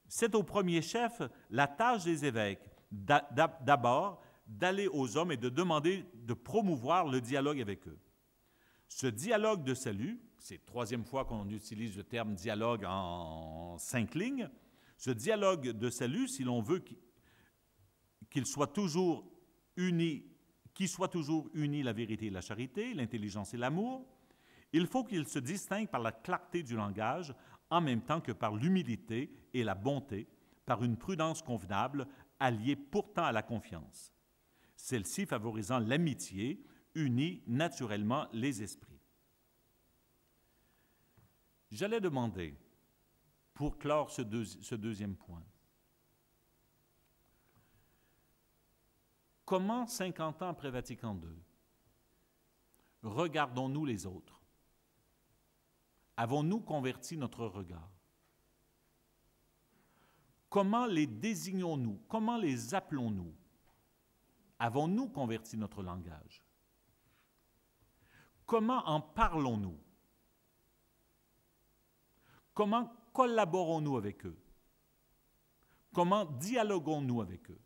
c'est au premier chef la tâche des évêques, d'abord d'aller aux hommes et de demander de promouvoir le dialogue avec eux. Ce dialogue de salut, c'est la troisième fois qu'on utilise le terme dialogue en 5 lignes, ce dialogue de salut, si l'on veut qu'il soit toujours uni, la vérité et la charité, l'intelligence et l'amour, il faut qu'il se distingue par la clarté du langage, en même temps que par l'humilité et la bonté, par une prudence convenable, alliée pourtant à la confiance. Celle-ci favorisant l'amitié, unit naturellement les esprits. J'allais demander, pour clore ce deuxième point, comment, 50 ans après Vatican II, regardons-nous les autres? Avons-nous converti notre regard? Comment les désignons-nous? Comment les appelons-nous? Avons-nous converti notre langage? Comment en parlons-nous? Comment collaborons-nous avec eux? Comment dialoguons-nous avec eux?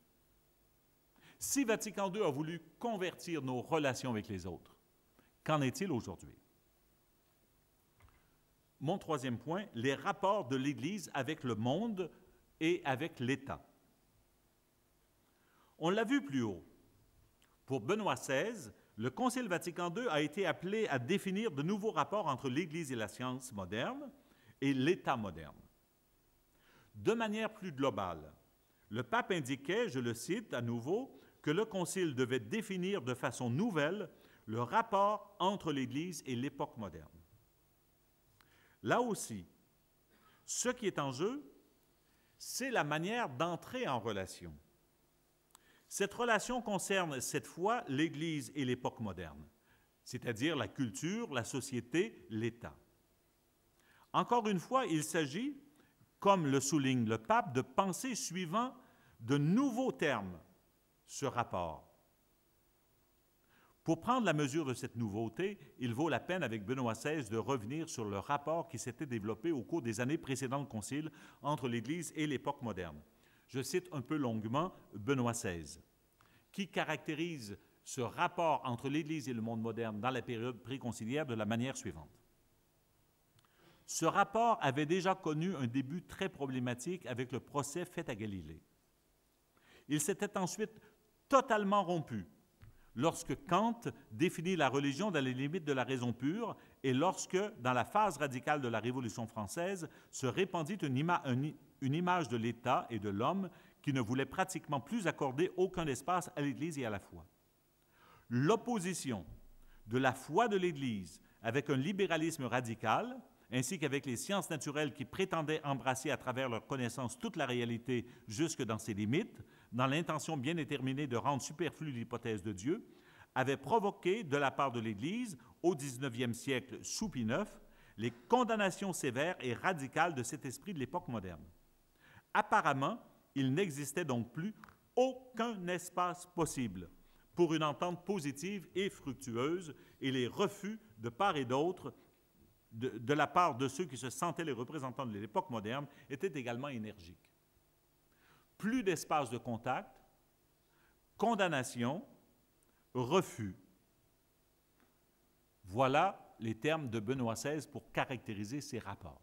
Si Vatican II a voulu convertir nos relations avec les autres, qu'en est-il aujourd'hui? Mon troisième point, les rapports de l'Église avec le monde et avec l'État. On l'a vu plus haut. Pour Benoît XVI, le Concile Vatican II a été appelé à définir de nouveaux rapports entre l'Église et la science moderne et l'État moderne. De manière plus globale, le pape indiquait, je le cite à nouveau, que le Concile devait définir de façon nouvelle le rapport entre l'Église et l'époque moderne. Là aussi, ce qui est en jeu, c'est la manière d'entrer en relation. Cette relation concerne cette fois l'Église et l'époque moderne, c'est-à-dire la culture, la société, l'État. Encore une fois, il s'agit, comme le souligne le pape, de penser suivant de nouveaux termes ce rapport. Pour prendre la mesure de cette nouveauté, il vaut la peine avec Benoît XVI de revenir sur le rapport qui s'était développé au cours des années précédant le Concile entre l'Église et l'époque moderne. Je cite un peu longuement Benoît XVI, qui caractérise ce rapport entre l'Église et le monde moderne dans la période préconciliaire de la manière suivante. Ce rapport avait déjà connu un début très problématique avec le procès fait à Galilée. Il s'était ensuite totalement rompu lorsque Kant définit la religion dans les limites de la raison pure et lorsque, dans la phase radicale de la Révolution française, se répandit une image de l'État et de l'homme qui ne voulait pratiquement plus accorder aucun espace à l'Église et à la foi. L'opposition de la foi de l'Église avec un libéralisme radical, ainsi qu'avec les sciences naturelles qui prétendaient embrasser à travers leur connaissance toute la réalité jusque dans ses limites, dans l'intention bien déterminée de rendre superflue l'hypothèse de Dieu, avait provoqué de la part de l'Église, au XIXe siècle sous Pie IX, les condamnations sévères et radicales de cet esprit de l'époque moderne. Apparemment, il n'existait donc plus aucun espace possible pour une entente positive et fructueuse, et les refus de part et d'autre de la part de ceux qui se sentaient les représentants de l'époque moderne étaient également énergiques. Plus d'espace de contact, condamnation, refus. Voilà les termes de Benoît XVI pour caractériser ces rapports.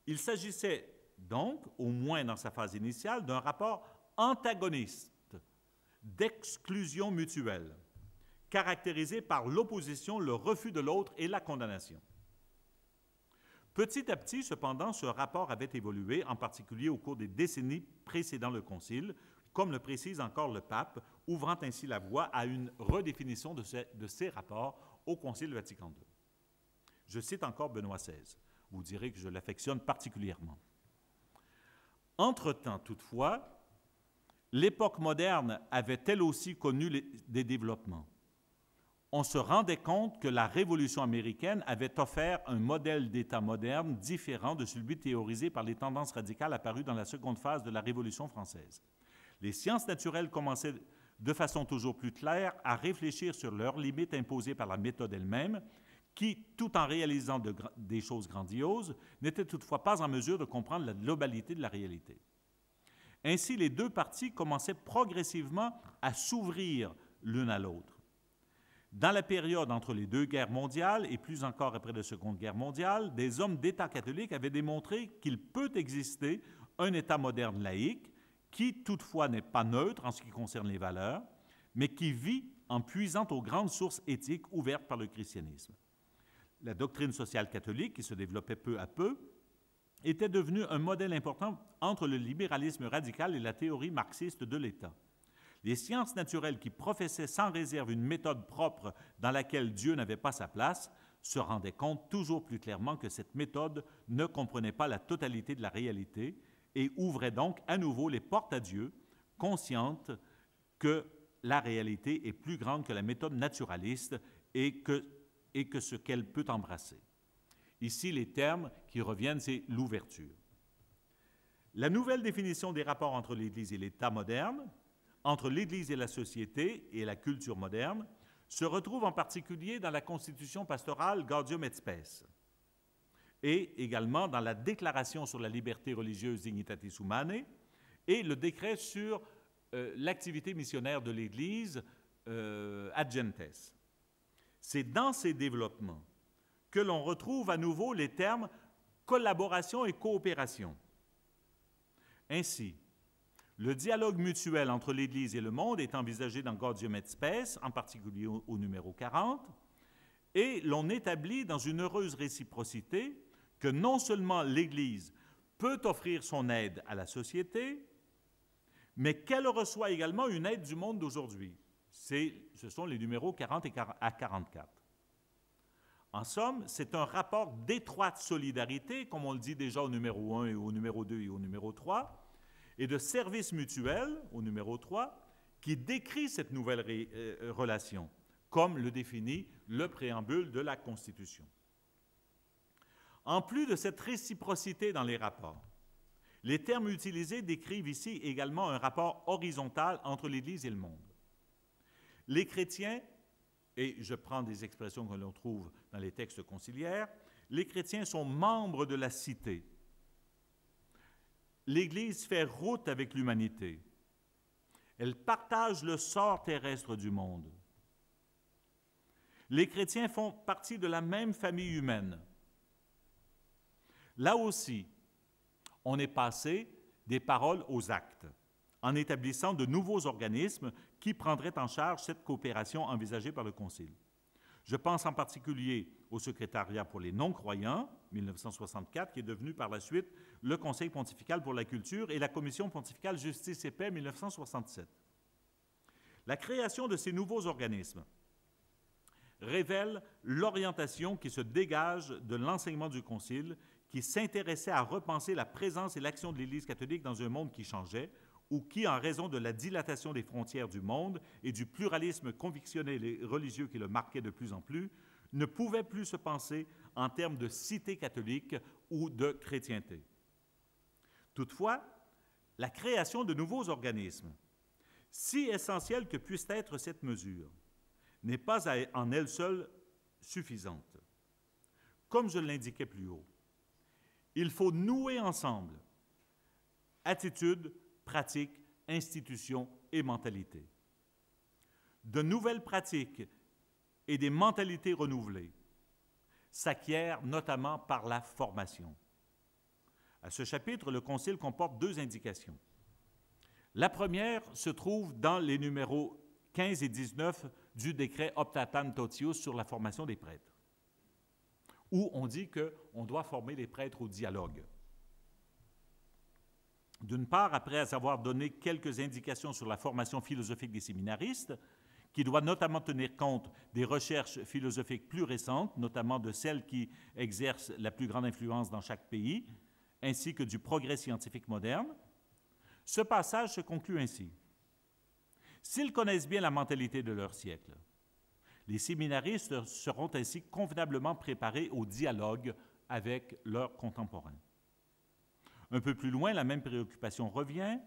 Il s'agissait donc, au moins dans sa phase initiale, d'un rapport antagoniste, d'exclusion mutuelle, caractérisé par l'opposition, le refus de l'autre et la condamnation. Petit à petit, cependant, ce rapport avait évolué, en particulier au cours des décennies précédant le Concile, comme le précise encore le pape, ouvrant ainsi la voie à une redéfinition de ces rapports au Concile Vatican II. Je cite encore Benoît XVI. Vous direz que je l'affectionne particulièrement. Entre-temps, toutefois, l'époque moderne avait elle aussi connu des développements. On se rendait compte que la Révolution américaine avait offert un modèle d'État moderne différent de celui théorisé par les tendances radicales apparues dans la seconde phase de la Révolution française. Les sciences naturelles commençaient de façon toujours plus claire à réfléchir sur leurs limites imposées par la méthode elle-même, qui, tout en réalisant des choses grandioses, n'était toutefois pas en mesure de comprendre la globalité de la réalité. Ainsi, les deux parties commençaient progressivement à s'ouvrir l'une à l'autre. Dans la période entre les deux guerres mondiales, et plus encore après la Seconde Guerre mondiale, des hommes d'État catholiques avaient démontré qu'il peut exister un État moderne laïque qui, toutefois, n'est pas neutre en ce qui concerne les valeurs, mais qui vit en puisant aux grandes sources éthiques ouvertes par le christianisme. La doctrine sociale catholique, qui se développait peu à peu, était devenue un modèle important entre le libéralisme radical et la théorie marxiste de l'État. Les sciences naturelles qui professaient sans réserve une méthode propre dans laquelle Dieu n'avait pas sa place se rendaient compte toujours plus clairement que cette méthode ne comprenait pas la totalité de la réalité et ouvrait donc à nouveau les portes à Dieu, consciente que la réalité est plus grande que la méthode naturaliste et que ce qu'elle peut embrasser. Ici, les termes qui reviennent, c'est l'ouverture. La nouvelle définition des rapports entre l'Église et l'État moderne, entre l'Église et la société et la culture moderne, se retrouve en particulier dans la Constitution pastorale Gaudium et Spes et également dans la Déclaration sur la liberté religieuse Dignitatis Humanae et le décret sur l'activité missionnaire de l'Église Ad Gentes. C'est dans ces développements que l'on retrouve à nouveau les termes collaboration et coopération. Ainsi, le dialogue mutuel entre l'Église et le monde est envisagé dans Gaudium et Spes, en particulier au numéro 40, et l'on établit dans une heureuse réciprocité que non seulement l'Église peut offrir son aide à la société, mais qu'elle reçoit également une aide du monde d'aujourd'hui. Ce sont les numéros 40 à 44. En somme, c'est un rapport d'étroite solidarité, comme on le dit déjà au numéro 1 et au numéro 2 et au numéro 3, et de service mutuel, au numéro 3, qui décrit cette nouvelle relation, comme le définit le préambule de la Constitution. En plus de cette réciprocité dans les rapports, les termes utilisés décrivent ici également un rapport horizontal entre l'Église et le monde. Les chrétiens, et je prends des expressions que l'on trouve dans les textes conciliaires, les chrétiens sont membres de la cité. L'Église fait route avec l'humanité. Elle partage le sort terrestre du monde. Les chrétiens font partie de la même famille humaine. Là aussi, on est passé des paroles aux actes, en établissant de nouveaux organismes qui prendraient en charge cette coopération envisagée par le Concile. Je pense en particulier au Secrétariat pour les non-croyants, 1964, qui est devenu par la suite le Conseil pontifical pour la culture et la Commission pontificale Justice et Paix, 1967. La création de ces nouveaux organismes révèle l'orientation qui se dégage de l'enseignement du Concile, qui s'intéressait à repenser la présence et l'action de l'Église catholique dans un monde qui changeait, ou qui, en raison de la dilatation des frontières du monde et du pluralisme convictionnel et religieux qui le marquait de plus en plus, ne pouvait plus se penser en termes de cité catholique ou de chrétienté. Toutefois, la création de nouveaux organismes, si essentielle que puisse être cette mesure, n'est pas en elle seule suffisante. Comme je l'indiquais plus haut, il faut nouer ensemble attitudes, pratiques, institutions et mentalités. De nouvelles pratiques et des mentalités renouvelées s'acquièrent notamment par la formation. À ce chapitre, le Concile comporte deux indications. La première se trouve dans les numéros 15 et 19 du décret Optatan Totius sur la formation des prêtres, où on dit qu'on doit former les prêtres au dialogue. D'une part, après avoir donné quelques indications sur la formation philosophique des séminaristes, qui doit notamment tenir compte des recherches philosophiques plus récentes, notamment de celles qui exercent la plus grande influence dans chaque pays, ainsi que du progrès scientifique moderne, ce passage se conclut ainsi. S'ils connaissent bien la mentalité de leur siècle, les séminaristes seront ainsi convenablement préparés au dialogue avec leurs contemporains. Un peu plus loin, la même préoccupation revient,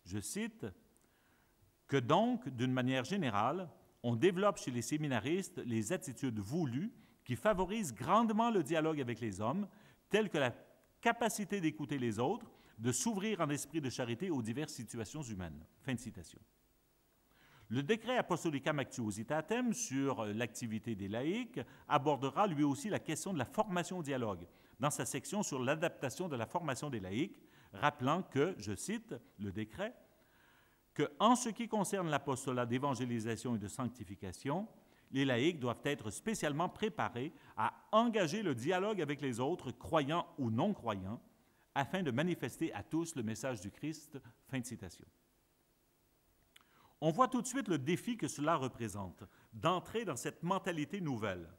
je cite, « que donc, d'une manière générale, on développe chez les séminaristes les attitudes voulues qui favorisent grandement le dialogue avec les hommes, telles que la capacité d'écouter les autres, de s'ouvrir en esprit de charité aux diverses situations humaines. » Fin de citation. Le décret Apostolicam Actuositatem sur l'activité des laïcs abordera lui aussi la question de la formation au dialogue, dans sa section sur l'adaptation de la formation des laïcs, rappelant que, je cite le décret, que en ce qui concerne l'apostolat d'évangélisation et de sanctification, les laïcs doivent être spécialement préparés à engager le dialogue avec les autres, croyants ou non-croyants, afin de manifester à tous le message du Christ. Fin de citation. On voit tout de suite le défi que cela représente, d'entrer dans cette mentalité nouvelle.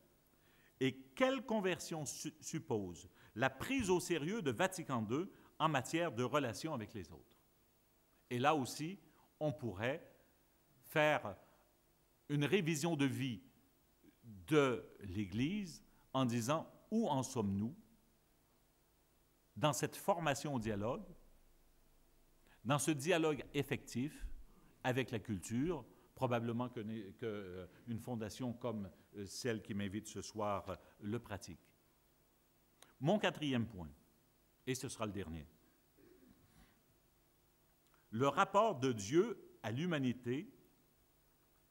Et quelle conversion suppose la prise au sérieux de Vatican II en matière de relations avec les autres. Et là aussi, on pourrait faire une révision de vie de l'Église en disant où en sommes-nous dans cette formation au dialogue, dans ce dialogue effectif avec la culture, probablement qu'une fondation comme celle qui m'invite ce soir le pratique. Mon quatrième point, et ce sera le dernier, le rapport de Dieu à l'humanité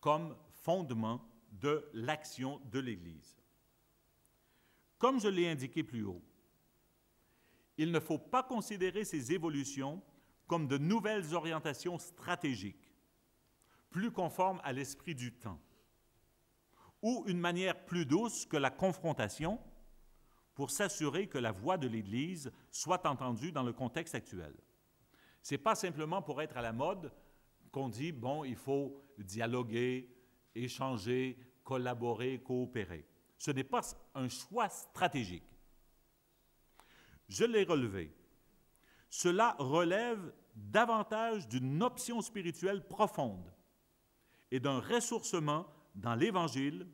comme fondement de l'action de l'Église. Comme je l'ai indiqué plus haut, il ne faut pas considérer ces évolutions comme de nouvelles orientations stratégiques, plus conformes à l'esprit du temps, ou une manière plus douce que la confrontation pour s'assurer que la voix de l'Église soit entendue dans le contexte actuel. Ce n'est pas simplement pour être à la mode qu'on dit, bon, il faut dialoguer, échanger, collaborer, coopérer. Ce n'est pas un choix stratégique. Je l'ai relevé. Cela relève davantage d'une option spirituelle profonde et d'un ressourcement dans l'Évangile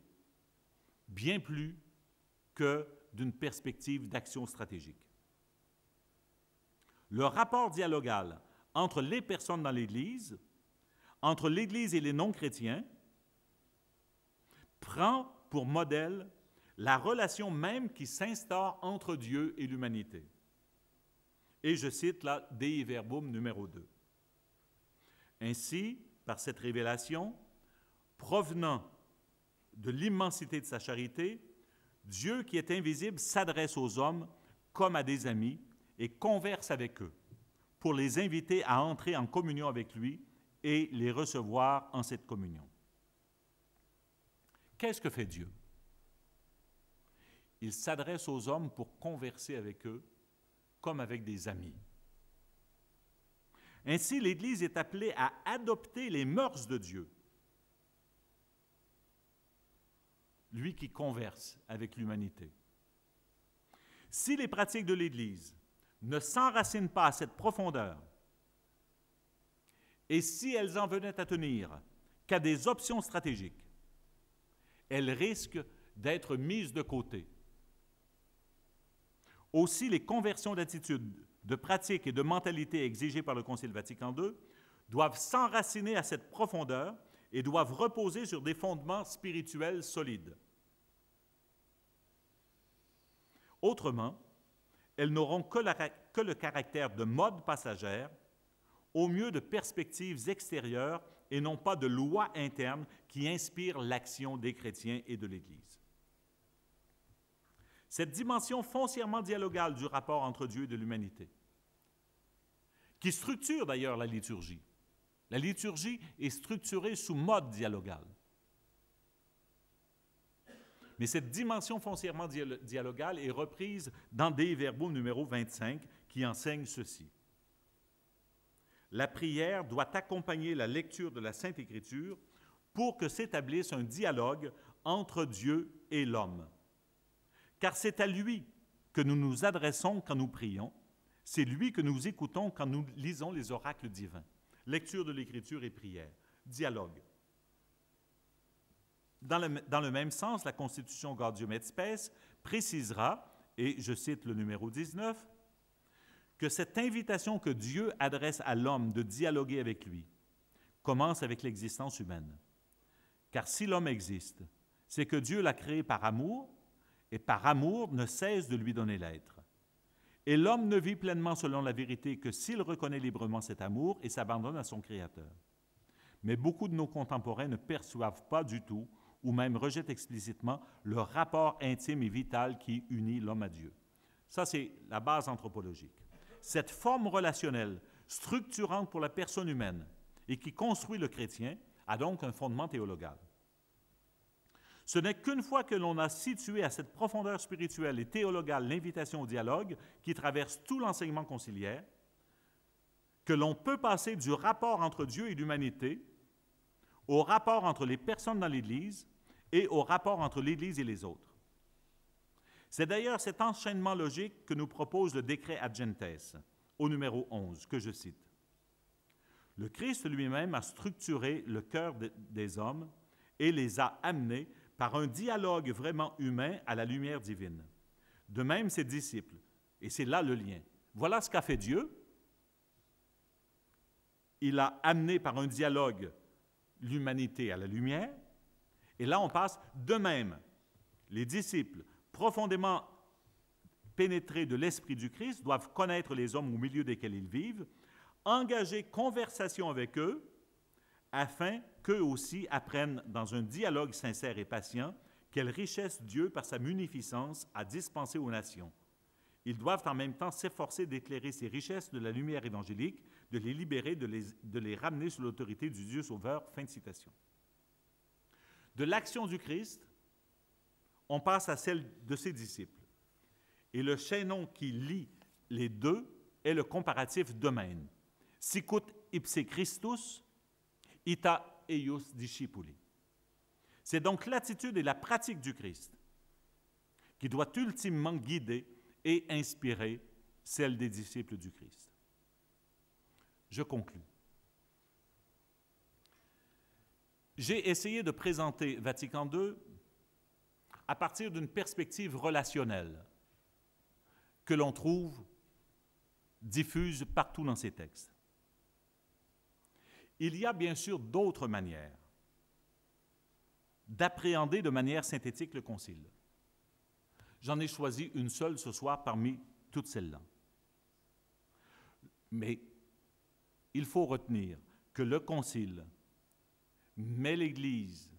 bien plus que d'une perspective d'action stratégique. Le rapport dialogal entre les personnes dans l'Église, entre l'Église et les non-chrétiens, prend pour modèle la relation même qui s'instaure entre Dieu et l'humanité. Et je cite là Dei Verbum numéro 2. Ainsi, par cette révélation, provenant de l'immensité de sa charité, Dieu qui est invisible s'adresse aux hommes comme à des amis et converse avec eux pour les inviter à entrer en communion avec lui et les recevoir en cette communion. Qu'est-ce que fait Dieu? Il s'adresse aux hommes pour converser avec eux comme avec des amis. Ainsi, l'Église est appelée à adopter les mœurs de Dieu, lui qui converse avec l'humanité. Si les pratiques de l'Église ne s'enracinent pas à cette profondeur, et si elles en venaient à tenir qu'à des options stratégiques, elles risquent d'être mises de côté. Aussi, les conversions d'attitudes, de pratiques et de mentalités exigées par le Concile Vatican II doivent s'enraciner à cette profondeur et doivent reposer sur des fondements spirituels solides. Autrement, elles n'auront que le caractère de mode passagère, au mieux de perspectives extérieures et non pas de lois internes qui inspirent l'action des chrétiens et de l'Église. Cette dimension foncièrement dialogale du rapport entre Dieu et de l'humanité, qui structure d'ailleurs la liturgie. La liturgie est structurée sous mode dialogal. Mais cette dimension foncièrement dialogale est reprise dans Dei Verbum numéro 25, qui enseigne ceci. La prière doit accompagner la lecture de la Sainte Écriture pour que s'établisse un dialogue entre Dieu et l'homme. Car c'est à lui que nous nous adressons quand nous prions, c'est lui que nous écoutons quand nous lisons les oracles divins. Lecture de l'Écriture et prière. Dialogue. Dans le même sens, la Constitution Gaudium et Spes précisera, et je cite le numéro 19, que cette invitation que Dieu adresse à l'homme de dialoguer avec lui commence avec l'existence humaine. Car si l'homme existe, c'est que Dieu l'a créé par amour, et par amour ne cesse de lui donner l'être. Et l'homme ne vit pleinement selon la vérité que s'il reconnaît librement cet amour et s'abandonne à son Créateur. Mais beaucoup de nos contemporains ne perçoivent pas du tout, ou même rejettent explicitement, le rapport intime et vital qui unit l'homme à Dieu. Ça, c'est la base anthropologique. Cette forme relationnelle, structurante pour la personne humaine et qui construit le chrétien, a donc un fondement théologal. Ce n'est qu'une fois que l'on a situé à cette profondeur spirituelle et théologale l'invitation au dialogue qui traverse tout l'enseignement conciliaire, que l'on peut passer du rapport entre Dieu et l'humanité au rapport entre les personnes dans l'Église et au rapport entre l'Église et les autres. C'est d'ailleurs cet enchaînement logique que nous propose le décret Ad Gentes, au numéro 11, que je cite. Le Christ lui-même a structuré le cœur des hommes et les a amenés par un dialogue vraiment humain à la lumière divine. De même, ses disciples, et c'est là le lien. Voilà ce qu'a fait Dieu. Il a amené par un dialogue l'humanité à la lumière, et là on passe de même. Les disciples, profondément pénétrés de l'esprit du Christ, doivent connaître les hommes au milieu desquels ils vivent, engager conversation avec eux, afin qu'eux aussi apprennent dans un dialogue sincère et patient quelle richesse Dieu, par sa munificence, a dispensée aux nations. Ils doivent en même temps s'efforcer d'éclairer ces richesses de la lumière évangélique, de les libérer, de les ramener sous l'autorité du Dieu Sauveur. Fin de citation. De l'action du Christ, on passe à celle de ses disciples. Et le chaînon qui lie les deux est le comparatif domaine. Sicut ipse Christus, ita eius discipuli. C'est donc l'attitude et la pratique du Christ qui doit ultimement guider et inspirer celle des disciples du Christ. Je conclus. J'ai essayé de présenter Vatican II à partir d'une perspective relationnelle que l'on trouve diffuse partout dans ces textes. Il y a bien sûr d'autres manières d'appréhender de manière synthétique le Concile. J'en ai choisi une seule ce soir parmi toutes celles-là. Mais il faut retenir que le Concile met l'Église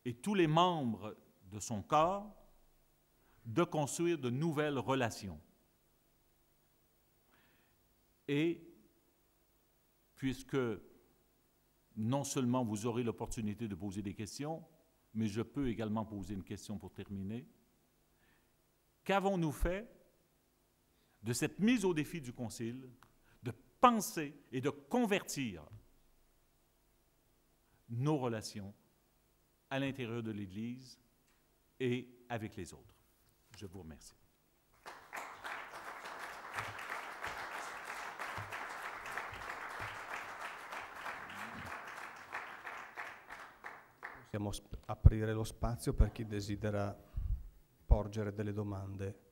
et tous les membres de son corps de construire de nouvelles relations. Et puisque non seulement vous aurez l'opportunité de poser des questions, mais je peux également poser une question pour terminer. Qu'avons-nous fait de cette mise au défi du Concile de penser et de convertir nos relations à l'intérieur de l'Église et avec les autres? Je vous remercie. Possiamo aprire lo spazio per chi desidera porgere delle domande.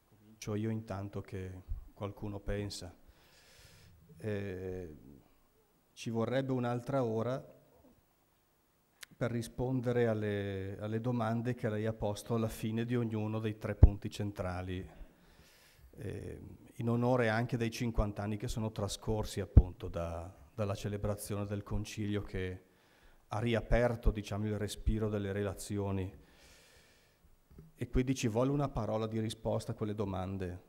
Comincio io intanto che qualcuno pensa. Ci vorrebbe un'altra ora per rispondere alle domande che lei ha posto alla fine di ognuno dei 3 punti centrali, in onore anche dei 50 anni che sono trascorsi appunto dalla celebrazione del concilio che ha riaperto, diciamo, il respiro delle relazioni. E quindi ci vuole una parola di risposta a quelle domande.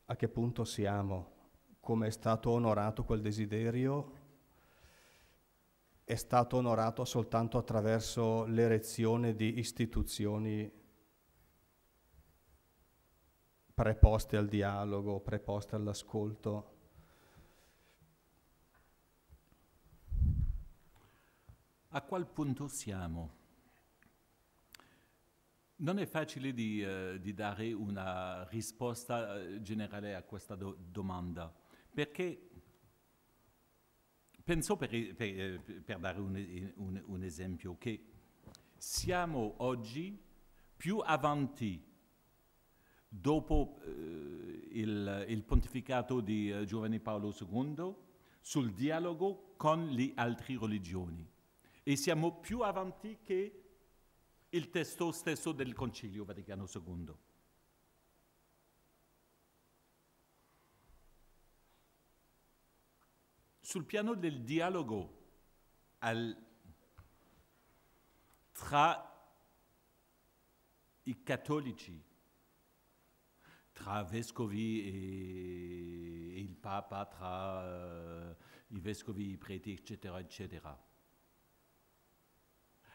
A che punto siamo? Come è stato onorato quel desiderio? È stato onorato soltanto attraverso l'erezione di istituzioni preposte al dialogo, preposte all'ascolto? A qual punto siamo? Non è facile di dare una risposta generale a questa domanda, perché penso, per dare un esempio, che siamo oggi più avanti dopo il pontificato di Giovanni Paolo II sul dialogo con le altre religioni. E siamo più avanti che il testo stesso del Concilio Vaticano II. Sul piano del dialogo tra i cattolici, tra vescovi e il Papa, tra i vescovi, i preti, eccetera, eccetera,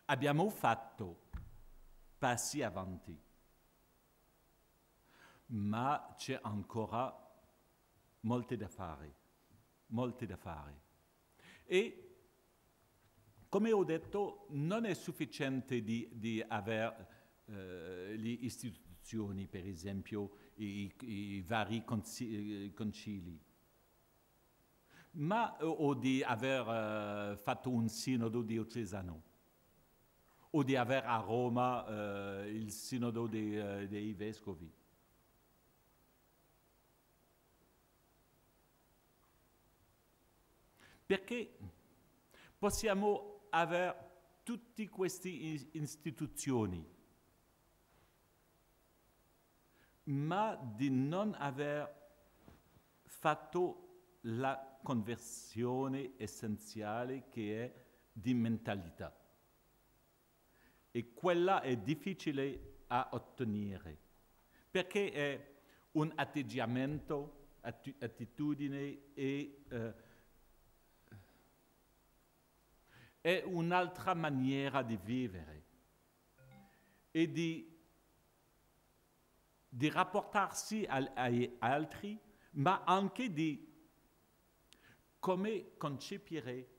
abbiamo fatto passi avanti, ma c'è ancora molte da fare. E, come ho detto, non è sufficiente di avere le istituzioni, per esempio i vari concili, o di aver fatto un sinodo diocesano, o di avere a Roma il sinodo dei vescovi. Perché possiamo avere tutte queste istituzioni, ma di non aver fatto la conversione essenziale che è di mentalità. E quella è difficile a ottenere, perché è un atteggiamento, attitudine e è un'altra maniera di vivere e di rapportarsi agli altri, ma anche di come concepire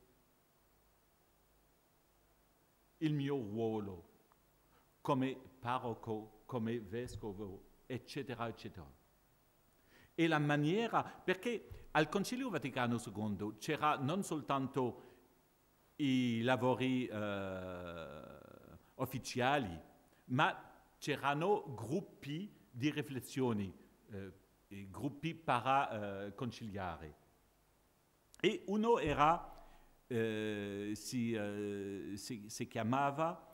il mio ruolo come parroco, come vescovo, eccetera, eccetera. E la maniera, perché al Concilio Vaticano II c'era non soltanto i lavori ufficiali, ma c'erano gruppi di riflessioni, gruppi paraconciliari. E uno era, si chiamava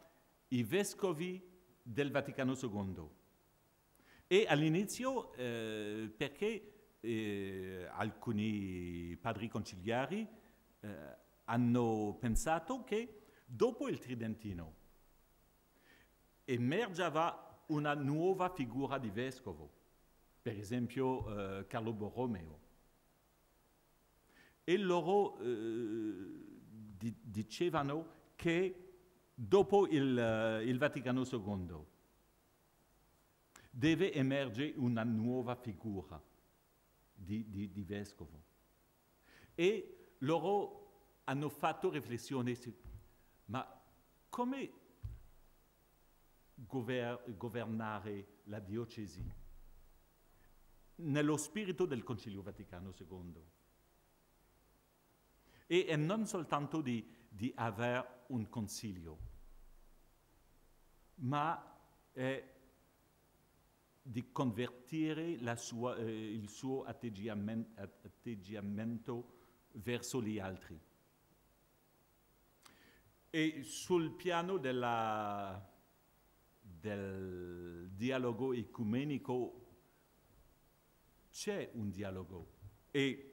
i vescovi del Vaticano II. E all'inizio, perché alcuni padri conciliari hanno pensato che dopo il Tridentino emergeva una nuova figura di vescovo, per esempio Carlo Borromeo. E loro dicevano che dopo il Vaticano II deve emergere una nuova figura di vescovo. E loro hanno fatto riflessione su, ma come governare la diocesi nello spirito del Concilio Vaticano II? E non soltanto di avere un consiglio, ma di convertire il suo atteggiamento verso gli altri. E sul piano del dialogo ecumenico c'è un dialogo e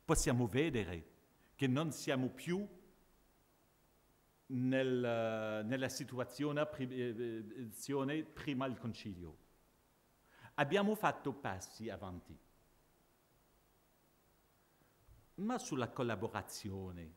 possiamo vedere che non siamo più nella situazione prima del concilio. Abbiamo fatto passi avanti, ma sulla collaborazione,